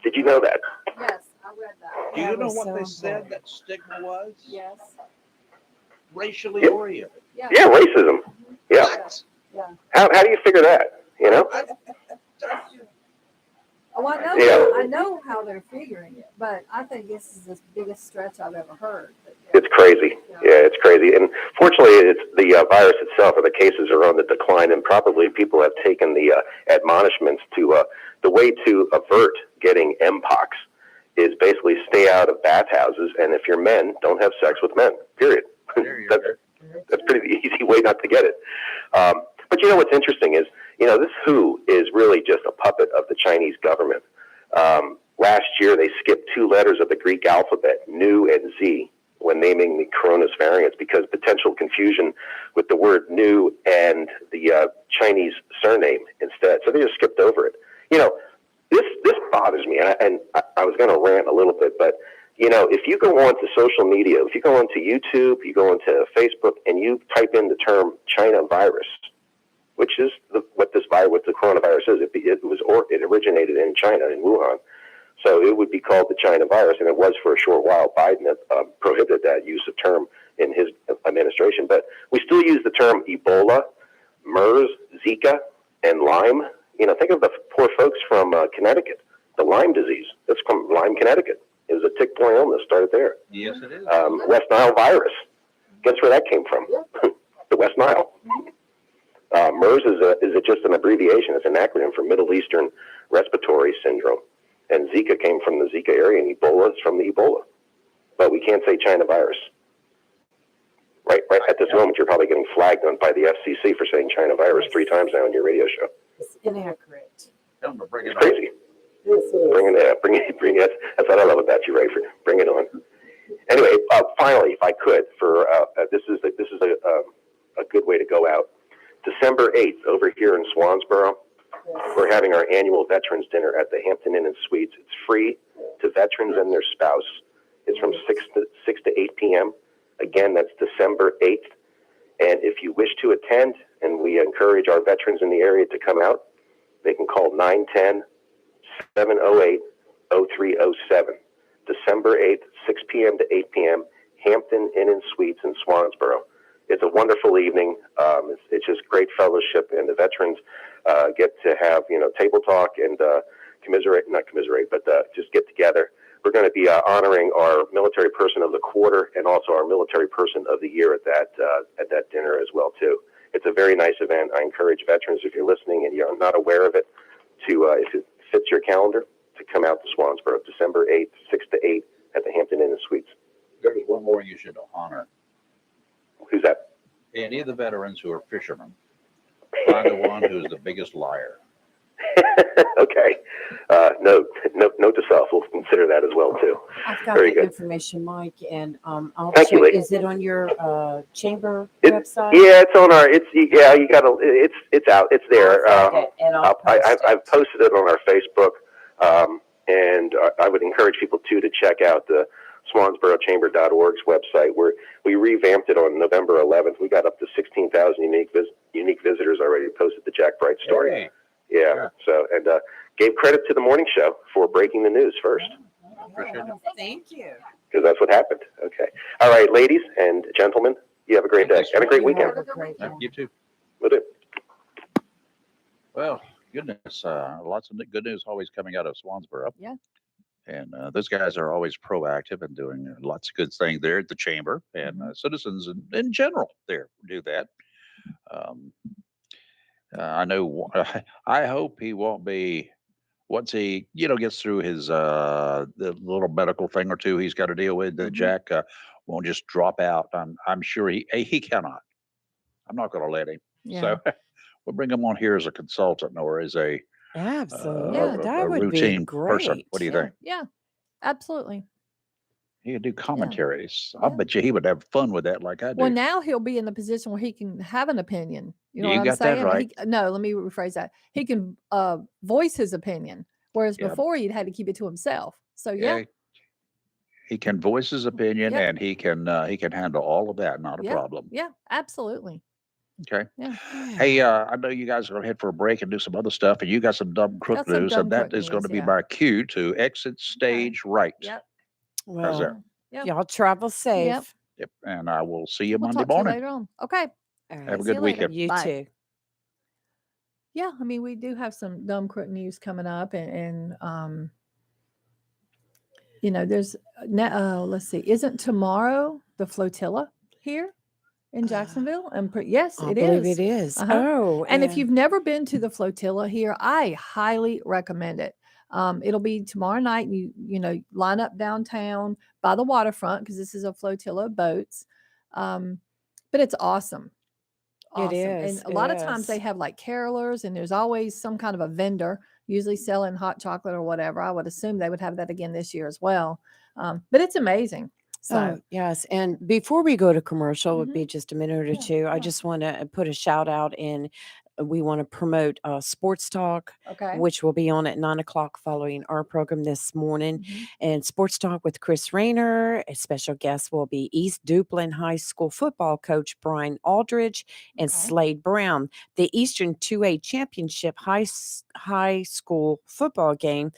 Did you know that? Yes, I read that. Do you That know was what so they said important. that stigma was? Yes. Racially Yep. oriented. Yeah, racism. Yeah. What? How do you figure that? You know? Oh, Yeah. I know how they're figuring it, but I think this is the biggest stretch I've ever heard. But, It's crazy. Yeah, it's crazy. And fortunately, it's the virus itself, or the cases are on the decline, and probably people have taken the admonishments to the way to avert getting Mpox is basically stay out of bathhouses, and if you're men, don't have sex with men. Period. That's pretty easy way not to get it. But you know what's interesting is, this WHO is really just a puppet of the Chinese government. Last year, they skipped 2 letters of the Greek alphabet, Nu and Z, when naming the coronavirus variants because potential confusion with the word Nu and the Chinese surname instead. So they just skipped over it. This bothers me, and I was going to rant a little bit, but if you go onto social media, if you go onto YouTube, you go onto Facebook, and you type in the term China virus, which is what the coronavirus is. It originated in China, in Wuhan. So it would be called the China virus, and it was for a short while. Biden prohibited that use of term in his administration, but we still use the term Ebola, MERS, Zika, and Lyme. Think of the poor folks from Connecticut, the Lyme disease. That's from Lyme, Connecticut. It was a tick-borne illness, started there. Yes, it is. West Nile virus. Guess where that came from? The West Nile. MERS is just an abbreviation. It's an acronym for Middle Eastern Respiratory Syndrome. And Zika came from the Zika area, and Ebola is from the Ebola. But we can't say China virus. Right at this moment, you're probably getting flagged by the FCC for saying China virus 3 times now in your radio show. It's inaccurate. Tell them to bring it It's crazy. Bring it. That's what I love about you, Rayford. Bring it on. Anyway, finally, if I could, this is a good way to go out. December 8th, over here in Swansboro, we're having our annual Veterans Dinner at the Hampton Inn and Suites. It's free to veterans and their spouse. It's from 6 to 8 p.m. Again, that's December 8th. And if you wish to attend, and we encourage our veterans in the area to come out, they can call 910-708-0307. December 8th, 6 p.m. to 8 p.m., Hampton Inn and Suites in Swansboro. It's a wonderful evening. It's just great fellowship, and the veterans get to have, table talk and not commiserate, but just get together. We're going to be honoring our military person of the quarter and also our military person of the year at that dinner as well too. It's a very nice event. I encourage veterans, if you're listening and you're not aware of it, to if it fits your calendar, to come out to Swansboro, December 8th, 6 to 8 at the Hampton Inn and Suites. There's one more you should honor. Who's that? Any of the veterans who are fishermen, find the one who's the biggest liar. Okay. Note to self. We'll consider that as well too. I've got Very the good. information, Mike, and I'll Thank you, check. lady. Is it on your chamber It- website? Yeah, it's on our. You gotta. It's out. It's there. I'll find it, and I'll post I've it. posted it on our Facebook, and I would encourage people too to check out the SwansboroChamber.org's website, where we revamped it on November 11th. We got up to 16,000 unique visitors already. Posted the Jack Bright story. Hey, Yeah. sure. So gave credit to the morning show for breaking the news first, Appreciate it. Thank you. because that's what happened. Okay. All right, ladies and gentlemen, you have a great day Thanks. and a great You weekend. have a great Yeah, one. you too. Will do. Well, goodness, lots of good news always coming out of Swansboro. Yeah. And those guys are always proactive and doing lots of good things there at the chamber, and citizens in general there do that. Um, I know. I hope he won't be once he gets through his the little medical thing or two he's got to deal with. Jack won't just drop out. I'm sure he cannot. I'm not going to let him. Yeah. So we'll bring him on here as a consultant or as Absolutely. a That would be routine person. What do you great. think? Yeah. Absolutely. He could do Yeah. commentaries. I Yeah. bet you he would have fun with that like I Well, do. now he'll be in the position where he can have an opinion. You know You what I'm got that saying? right. No, let me rephrase that. He can voice his opinion, whereas Yeah. before he'd had to keep it to himself. So yeah, Yeah. He can voice his opinion yep, and he can handle all of that. Not a yeah, problem. yeah, absolutely. Okay. Yeah, Hey, Yeah. I know you guys are gonna head for a break and do some other stuff, and you got some dumb crook got some news, and dumb that crook is going to news. be Yeah. my cue to exit stage right. Yep. How's that? Well, Yep. y'all travel Yep. safe. Yep. And I will see you We'll Monday talk to you morning. later on. Okay. All Have a right. See good you later. weekend. You Bye. too. Yeah, I mean, we do have some dumb crook news coming up, and there's let's see, isn't tomorrow the flotilla here in Uh, Jacksonville? And yes, I it believe is. it is. Uh-huh. Oh, And if and you've never been to the flotilla here, I highly recommend it. It'll be tomorrow night. Line up downtown by the waterfront because this is a flotilla of boats. But it's awesome. it Awesome. And is. a It lot of times they is. have like carolers, and there's always some kind of a vendor, usually selling hot chocolate or whatever. I would assume they would have that again this year as well. But it's amazing. So, Oh, yes. And before we go to commercial, would be mhm, just a minute or yeah, two. I yeah. just want to put a shout out in. We want to promote Sports Talk, Okay. which will be on at 9 o'clock following our program this morning. Mhm. And Sports Talk with Chris Rayner. A special guest will be East Duplin High School football coach Brian Aldridge and Okay. Slade Brown. The Eastern 2A Championship high school football game.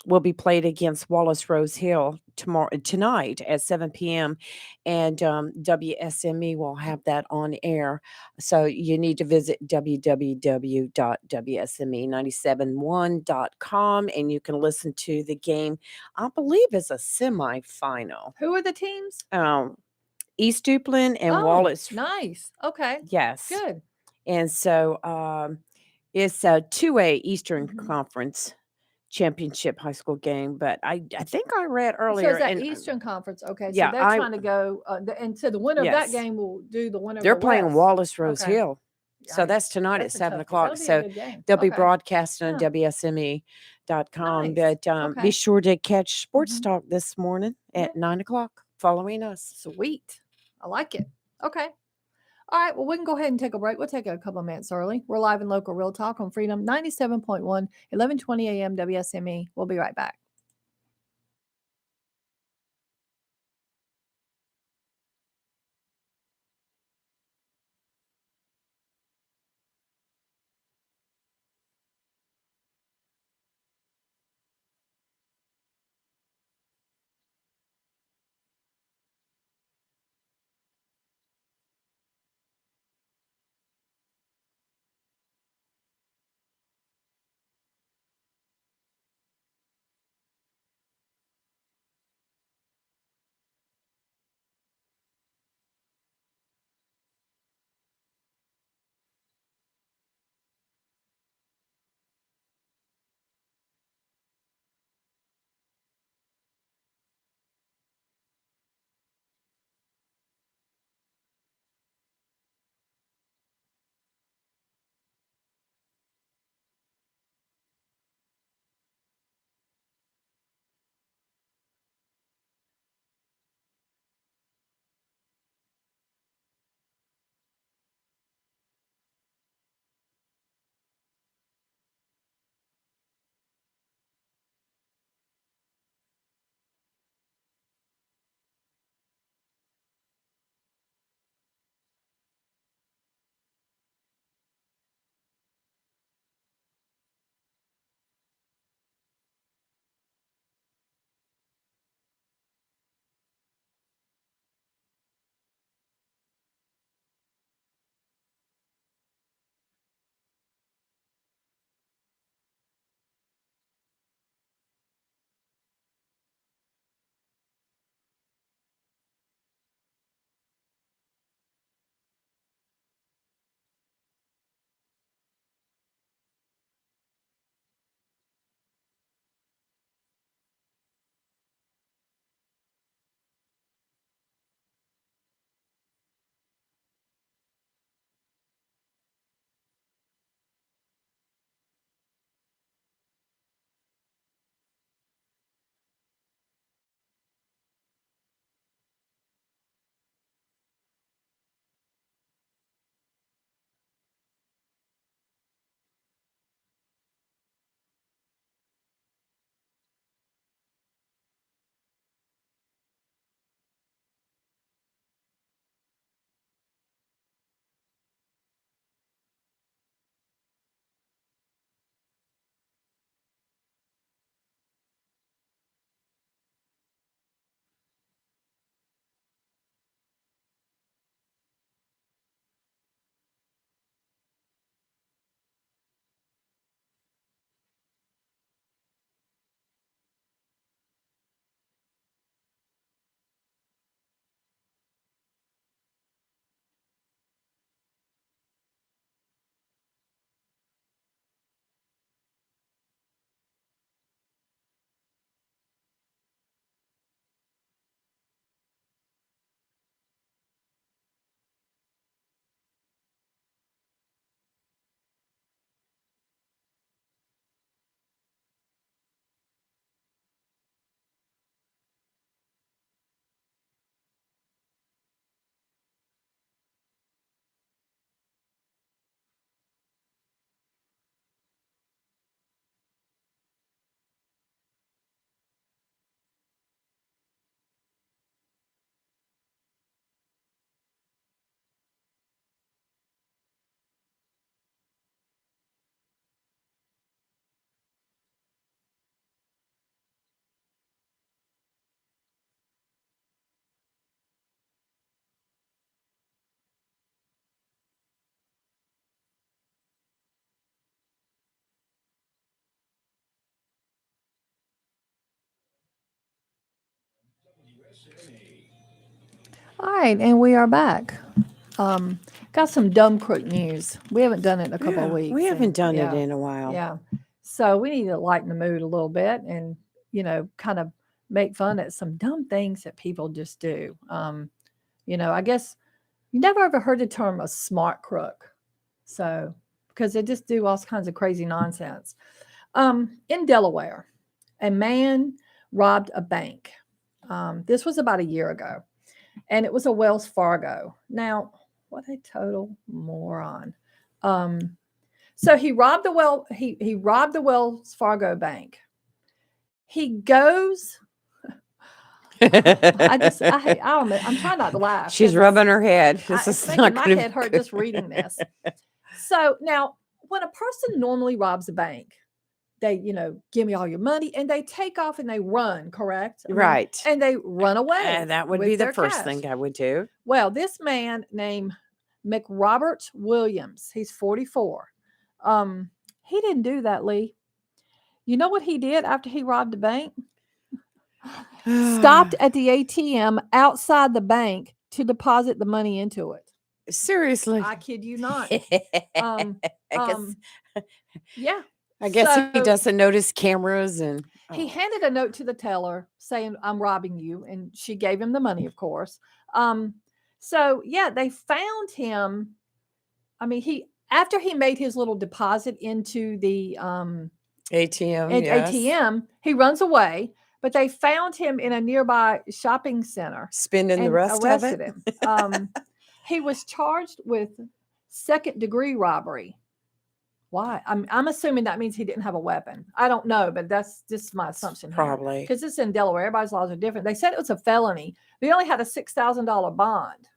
Will be played against Wallace Rose Hill tonight at 7 p.m. and WSME will have that on air. So you need to visit www.wsme971.com and you can listen to the game. I believe it's a semifinal. Who are the teams? East Duplin and Oh, Wallace. nice. Okay. Yes. Good. And so it's a 2A Eastern Mhm. Conference championship high school game, but I think I read So earlier is that and Eastern Conference? Okay. So yeah, they're trying to go, and so the winner of that yes, game will do the winner of they're the playing West. Wallace Rose Okay. Hill. So Yikes. that's tonight at That's a 7 tough game. That'll o'clock. be a So good game. they'll be Okay. broadcasting on Yeah. WSME.com. Nice. But Okay. be sure to catch Sports Mhm. Talk this morning Yeah. at 9 o'clock following us. Sweet. I like it. Okay. All right. Well, we can go ahead and take a break. We'll take it a couple of minutes early. We're live in local real talk on Freedom 97.1, 1120 a.m. WSME. We'll be right back. All right, and we are back. Got some dumb crook news. We haven't done it in a couple of weeks. We haven't and done it yeah, in a while. Yeah. So we need to lighten the mood a little bit and, kind of make fun at some dumb things that people just do. I guess you never ever heard the term a smart crook. So, because they just do all kinds of crazy nonsense. In Delaware, a man robbed a bank. This was about a year ago, and it was a Wells Fargo. Now, what a total moron! So he robbed the Wells Fargo bank. He goes. I'm trying not to laugh. She's rubbing her head. This It's is making not my going head hurt just reading this. So now, when a person normally robs a bank, they, give me all your money, and they take off and they run, correct? Right. And they run away. And that would with be the their first cash. thing I would do. Well, this man named McRobert Williams, he's 44. He didn't do that, Lee. You know what he did after he robbed the bank? Stopped at the ATM outside the bank to deposit the money into it. Seriously. I kid you not. Yeah. I guess So he doesn't notice cameras and he handed a note to the teller saying, "I'm robbing you," and she gave him the money, of course. So yeah, they found him. I mean, after he made his little deposit into the ATM, he runs away. But they found him in a nearby shopping center, spending the rest of it. Him. He was charged with second-degree robbery. Why? I'm assuming that means he didn't have a weapon. I don't know, but that's just my assumption. Probably because it's in Delaware. Everybody's laws are different. They said it was a felony. They only had a $6,000 bond.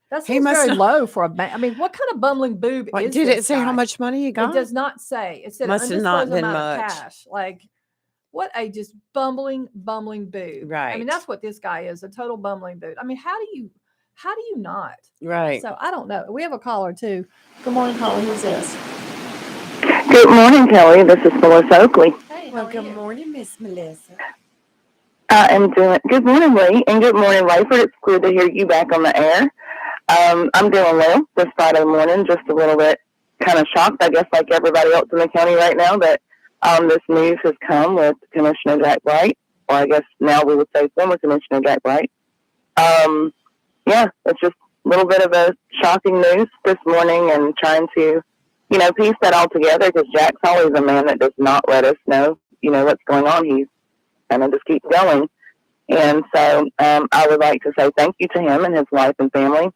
That's very low for a bank. I mean, what kind of bumbling boob is did this it say guy? how much money he got? It does not say. It said must have not been much. Of cash. Like, what a just bumbling boob. Right. I mean, that's what this guy is, a total bumbling boob. I mean, how do you not? Right. So I don't know. We have a caller too. Good morning, caller. Who's this? Good morning, Kelly. This is Melissa Oakley. Hey, Well, good morning, Miss Melissa. I am doing. Good morning, Lee, and good morning, Rayford. It's good to hear you back on the air. I'm doing well this Friday morning. Just a little bit kind of shocked, I guess, like everybody else in the county right now, that this news has come with Commissioner Jack Bright, or I guess now we would say former Commissioner Jack Bright. Yeah, it's just a little bit of a shocking news this morning, and trying to, piece that all together, because Jack's always a man that does not let us know, what's going on. He's kind of just keeps going. And so I would like to say thank you to him and his wife and family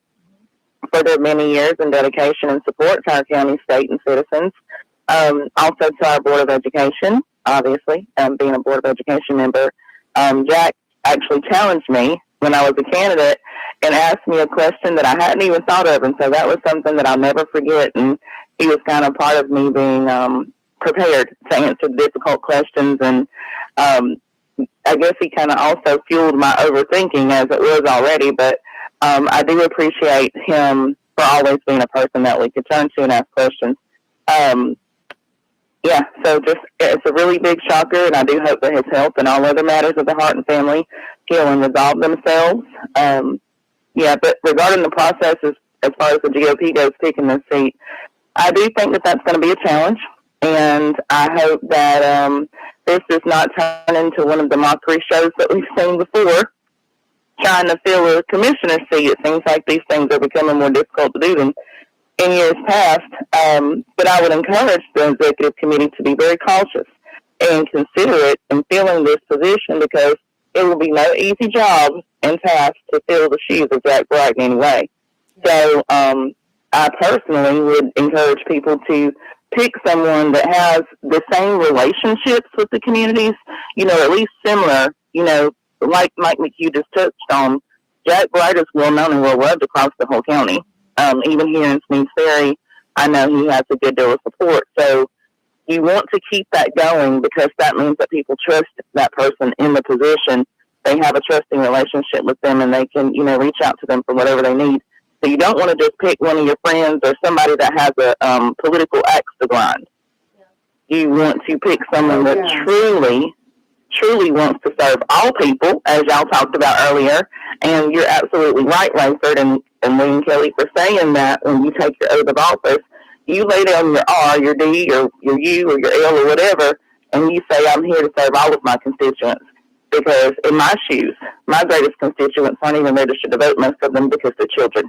for their many years and dedication and support to our county, state, and citizens. Also to our Board of Education, obviously, being a Board of Education member. Jack actually challenged me when I was a candidate and asked me a question that I hadn't even thought of. And so that was something that I'll never forget. And he was kind of part of me being prepared to answer difficult questions. And I guess he kind of also fueled my overthinking, as it was already. But I do appreciate him for always being a person that we could turn to and ask questions. Yeah, so it's a really big shocker, and I do hope that his health and all other matters of the heart and family heal and resolve themselves. Yeah, but regarding the process as far as the GOP goes picking this seat, I do think that that's going to be a challenge, and I hope that this does not turn into one of the mockery shows that we've seen before, trying to fill a commissioner's seat. It seems like these things are becoming more difficult to do than in years past, but I would encourage the executive committee to be very cautious and considerate in filling this position, because it will be no easy job and task to fill the shoes of Jack Bright in any way. So I personally would encourage people to pick someone that has the same relationships with the communities, at least similar, like Mike McHugh just touched on. Jack Bright is well known and well loved across the whole county. Even here in Sneads Ferry, I know he has a good deal of support. So you want to keep that going, because that means that people trust that person in the position. They have a trusting relationship with them, and they can, reach out to them for whatever they need. So you don't want to just pick one of your friends or somebody that has a political axe to grind. You want to pick someone that truly truly wants to serve all people, as y'all talked about earlier. And you're absolutely right, Rayford and William Kelly, for saying that when you take your oath of office, you lay down your R, your D, your U, or your L, or whatever, and you say, I'm here to serve all of my constituents. Because in my shoes, my greatest constituents aren't even registered to vote, most of them, because they're children.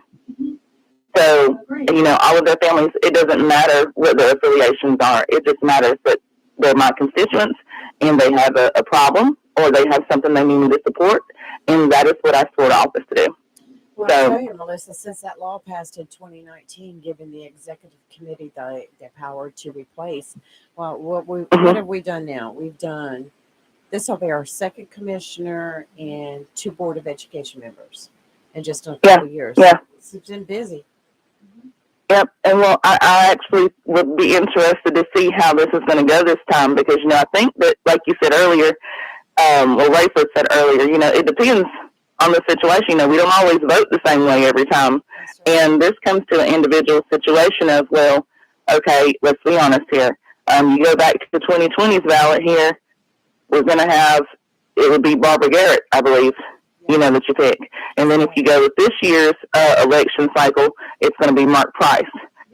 So, all of their families, it doesn't matter what their affiliations are. It just matters that they're my constituents and they have a problem or they have something they need me to support. And that is what I swore to office to do. Well, So- I'll tell you, Melissa, since that law passed in 2019, giving the executive committee the power to replace, well, what have we done now? We've done, this will be our second commissioner and 2 board of education members in just a couple years. Yeah. It's been busy. Yep. And well, I actually would be interested to see how this is going to go this time because, I think that, like you said earlier, Rayford said earlier, it depends on the situation. We don't always vote the same way every time. Right. And this comes to an individual situation of, well, okay, let's be honest here. You go back to the 2020s ballot here, we're going to have, it would be Barbara Garrett, I believe, that you pick. And then if you go with this year's election cycle, it's going to be Mark Price.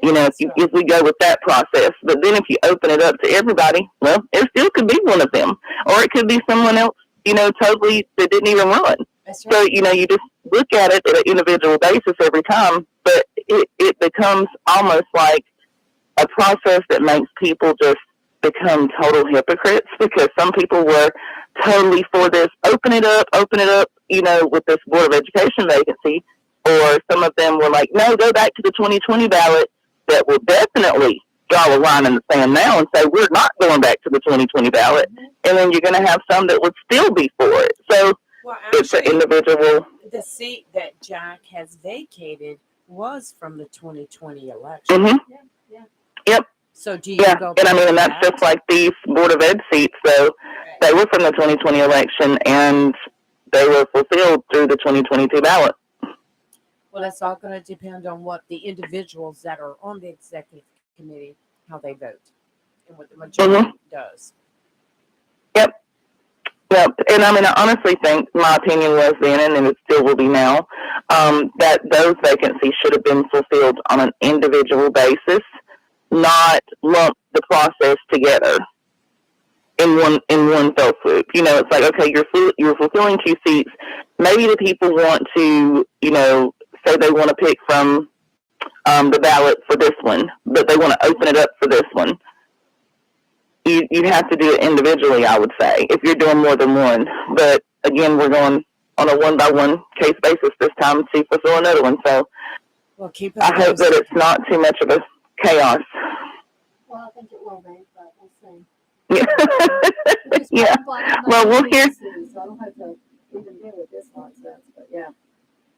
If we go with that process. But then if you open it up to everybody, well, it still could be one of them. Or it could be someone else, totally that didn't even run. That's So, right. you just look at it at an individual basis every time, but it becomes almost like a process that makes people just become total hypocrites because some people were totally for this, open it up, with this Board of Education vacancy, or some of them were like, no, go back to the 2020 ballot that will definitely draw a line in the sand now and say, we're not going back to the 2020 ballot. Mm-hmm. And then you're going to have some that would still be for it. So Well, it's an actually, individual. the seat that Jack has vacated was from the 2020 election. Mm-hmm. Yep. So do you Yeah. go And I back mean, to and that's that? just like these Board of Ed seats. So they were from the 2020 election and they were fulfilled through the 2022 ballot. Well, that's all going to depend on what the individuals that are on the executive committee, how they vote, and what the majority does. Yep. And I mean, I honestly think my opinion was then, and it still will be now, that those vacancies should have been fulfilled on an individual basis, not lump the process together in one fell swoop. It's like, okay, you're fulfilling 2 seats. Maybe the people want to, say they want to pick from the ballot for this one, but they want to open it up for this one. You have to do it individually, I would say, if you're doing more than one. But again, we're going on a 1-by-1 case basis this time to see if we fill another one. So Well, keep us I hope that posted. it's not too much of a chaos. Well, I think it will be, but we'll see. Yeah. Well, we'll hear. So I don't have to even deal with this nonsense, but yeah.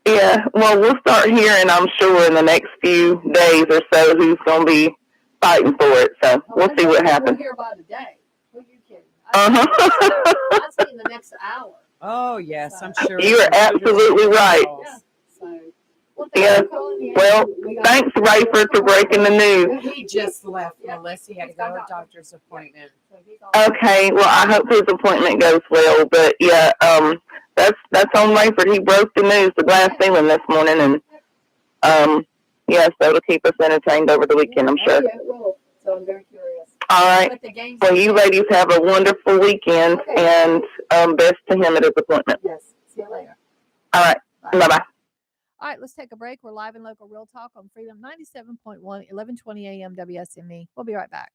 Yeah. Well, we'll start hearing, I'm sure, in the next few days or so who's going to be fighting for it. So we'll see what happens. We'll hear about it today. Who are you kidding? Uh-huh. I'd say in the next hour. Oh, yes, I'm sure. You are absolutely right. Yeah. So, well, Yeah. thanks for calling in. Well, We got- thanks, Rayford, for breaking the news. He just left, Melissa. He had to go to a doctor's appointment. So he's on- Okay, well, I hope his appointment goes well. But yeah, that's on Rayford. He broke the news, the glass ceiling this morning, and yeah, so it'll keep us entertained over the weekend, I'm sure. Yeah, it will. So I'm very curious. All right. But the game's Well, you ladies have a wonderful weekend, Okay. and best to him at his appointment. Yes. See you later. All right. Bye-bye. All right, let's take a break. We're live in local Real Talk on Freedom 97.1, 1120 a.m. WSME. We'll be right back.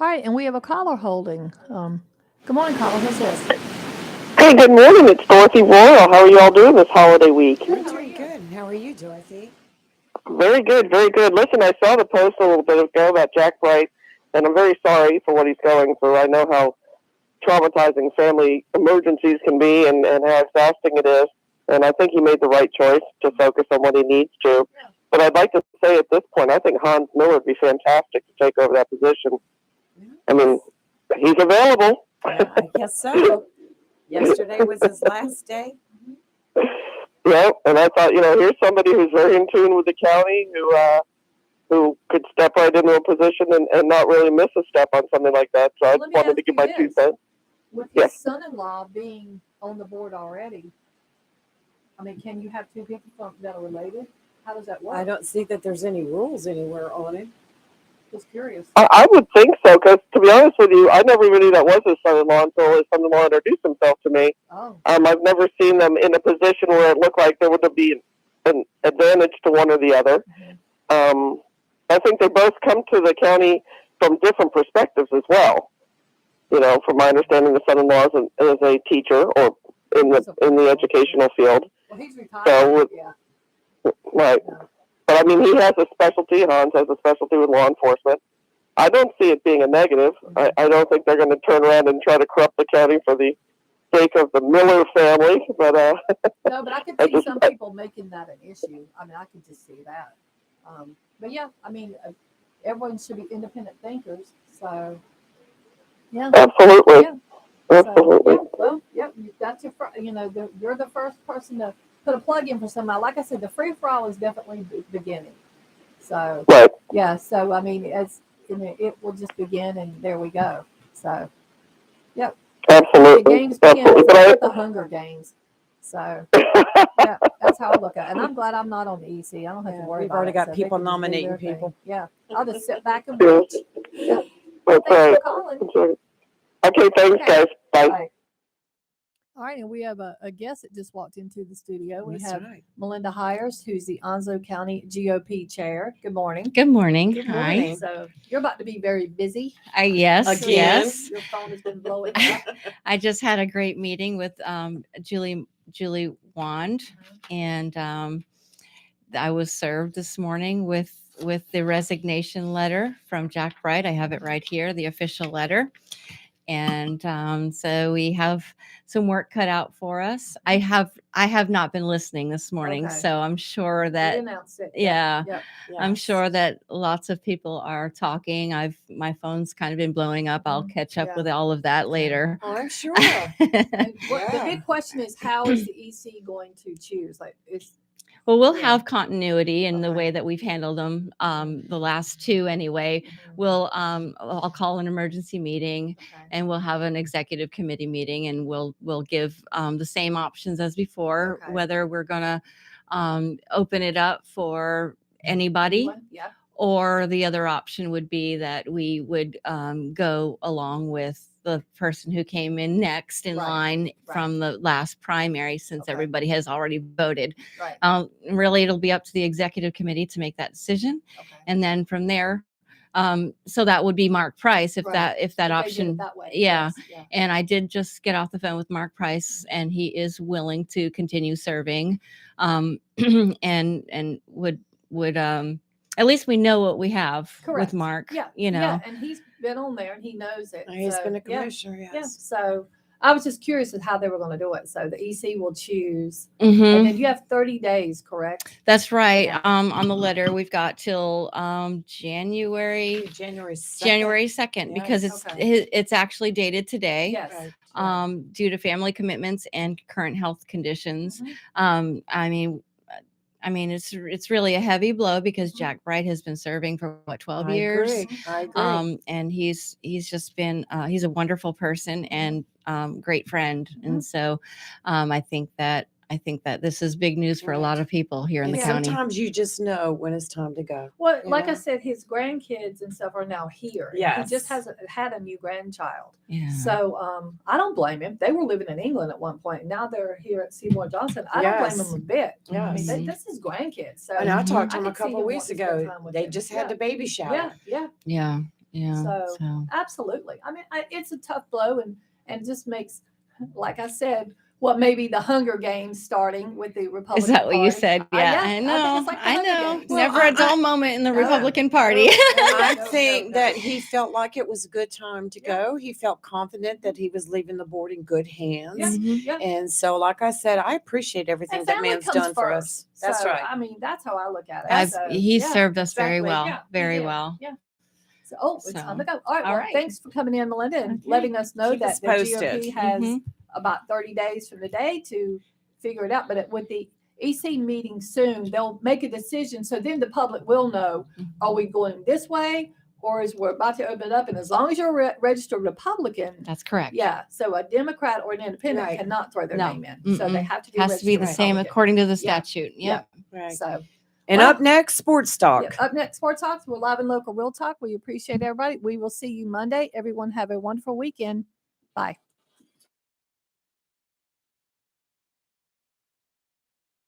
All right, and we have a caller holding. Good morning, caller. Who's this? Hey, good morning. It's Dorothy Royal. How are you all doing this holiday week? We're doing good. How are you, Dorothy? Very good, very good. Listen, I saw the post a little bit ago about Jack Bright, and I'm very sorry for what he's going through. I know how traumatizing family emergencies can be and how exhausting it is. And I think he made the right choice to focus on what he needs to. But I'd like to say at this point, I think Hans Miller would be fantastic to take over that position. I mean, he's available. Yeah, I guess so. Yesterday was his last day. Yeah, and I thought, here's somebody who's very in tune with the county, who could step right into a position and not really miss a step on something like that. So I Let me wanted ask to give you my 2 this. cents. With Yes. his son-in-law being on the board already, I mean, can you have 2 people that are related? How does that work? I don't see that there's any rules anywhere on it. Just curious. I would think so, because to be honest with you, I never even knew that was his son-in-law until his son-in-law introduced himself to me. Oh, I've never seen them in a position where it looked like there would be an advantage to one or the other. I think they both come to the county from different perspectives as well. From my understanding, the son-in-law is a teacher or in the educational field. well, he's retired. So, Yeah. right. Yeah. But I mean, he has a specialty. Hans has a specialty with law enforcement. I don't see it being a negative. I don't think they're going to turn around and try to corrupt the county for the sake of the Miller family. But No, but I could see some people making that an issue. I mean, I could just see that. But yeah, I mean, everyone should be independent thinkers. So, yeah. absolutely, Yeah. absolutely. So, yeah, well, yep, that's your, you're the first person to put a plug in for somebody. Like I said, the free for all is definitely beginning. So, Right. yeah. So, I mean, it will just begin, and there we go. So, yep. Absolutely. The games begin. Absolutely. It's like the Hunger Games. So, yeah, that's how I look at it. And I'm glad I'm not on the EC. I don't have to worry We've about already it. got So they people can just do nominating their thing. people. Yeah, I'll just sit back and Yeah. watch. Yeah. That's Thanks right. for calling. That's right. Okay, thanks, Okay. guys. Bye. Bye. All right, and we have a guest that just walked into the studio. We have right. Melinda Hires, who's the Onslow County GOP chair. Good morning. Good morning. Good Hi. morning. So you're about to be very busy. Yes. Again. Yes. Your phone has been blowing up. I just had a great meeting with Julie Wand, and I was served this morning with the resignation letter from Jack Bright. I have it right here, the official letter. And so we have some work cut out for us. I have not been listening this morning, Okay. so I'm sure We that announced it. yeah. Yep. I'm Yes. sure that lots of people are talking. My phone's kind of been blowing up. I'll catch up Yeah. with all of that later. Oh, I'm sure. And what, the Yeah. big question is, how is the EC going to choose? Like, Well, we'll Yeah. have continuity in the Okay. way that we've handled them. The last 2 anyway. We'll I'll call an emergency meeting, okay. and we'll have an executive committee meeting, and we'll give the same options as before, Okay. whether we're gonna open it up for anybody. Anyone? Yeah. Or the other option would be that we would go along with the person who came in next in Right, line right. from the last primary, since Okay. everybody has already voted. Right. Really, it'll be up to the executive committee to make that decision. Okay. And then from there, so that would be Mark Price if Right. that If they did it option. that way. Yeah. Yes, yeah. And I did just get off the phone with Mark Price, and he is willing to continue serving, and would at least we know what we have Correct. with Mark. Yeah. You know. Yeah. And he's been on there and he knows it. He's So, been a yeah. commissioner, Yeah. yes. So I was just curious with how they were going to do it. So the EC will choose, Mhm. and then you have 30 days, correct? That's right. Yeah. On the letter, we've got till January January 2nd. January 2nd, because Yes. it's actually dated today. Yes. Right. Yeah. Due to family commitments and current health conditions. Mhm. I mean, it's really a heavy blow because Jack Bright has been serving for 12 I years. agree. I agree. And he's just been he's a wonderful person and great friend. And so I think that this is big news for a lot of people here in And the county. sometimes you just know when it's time to go. Well, You like I know? said, his grandkids and stuff are now here. He just Yes. hasn't had a new grandchild. Yeah. So I don't blame him. They were living in England at one point. Now they're here at Seymour Johnson. I don't blame Yes. him a bit. I mean, Yes. this is grandkids. So And I talked to I him a could see couple him weeks wanting to spend ago. time with They them. just had the baby shower. Yeah, yeah. Yeah. Yeah. So, So absolutely. I mean, it's a tough blow, and just makes, like I said, what maybe the Hunger Games starting with the Republican is that what you Party. said? Yeah, I think know. it's like the I Hunger know. Games. Never Well, a dull moment in the No. Republican Party. I No, think no. that he felt like it was a good time to Yeah. go. He felt confident that he was leaving the board in good hands. Yeah, Mhm. yeah. And so, like I said, I appreciate everything And that family man's comes done for us. first. That's So, right. I mean, that's how I look at it. He yeah, served us very exactly. well. yeah, he Very did. well. Yeah. So, it's time to So, go. All right. all Well, right. thanks for coming in, Melinda, and Okay. letting us know Keep that us the posted. GOP has Mhm. about 30 days from the day to figure it out. But with the EC meeting soon, they'll make a decision. So then the public will know, are we going this way, or is we're about to open it up? And as long as you're a registered Republican, That's correct. yeah. So a Democrat or an independent Right. cannot throw their No. name in. So they Mm-mm. have to be Has to be the registered same Republican. according to the Yeah. statute. Yep. Right. So, And well, up next, sports talk. yeah, up next, Sports Talks. We're live and local real talk. We appreciate everybody. We will see you Monday. Everyone have a wonderful weekend. Bye.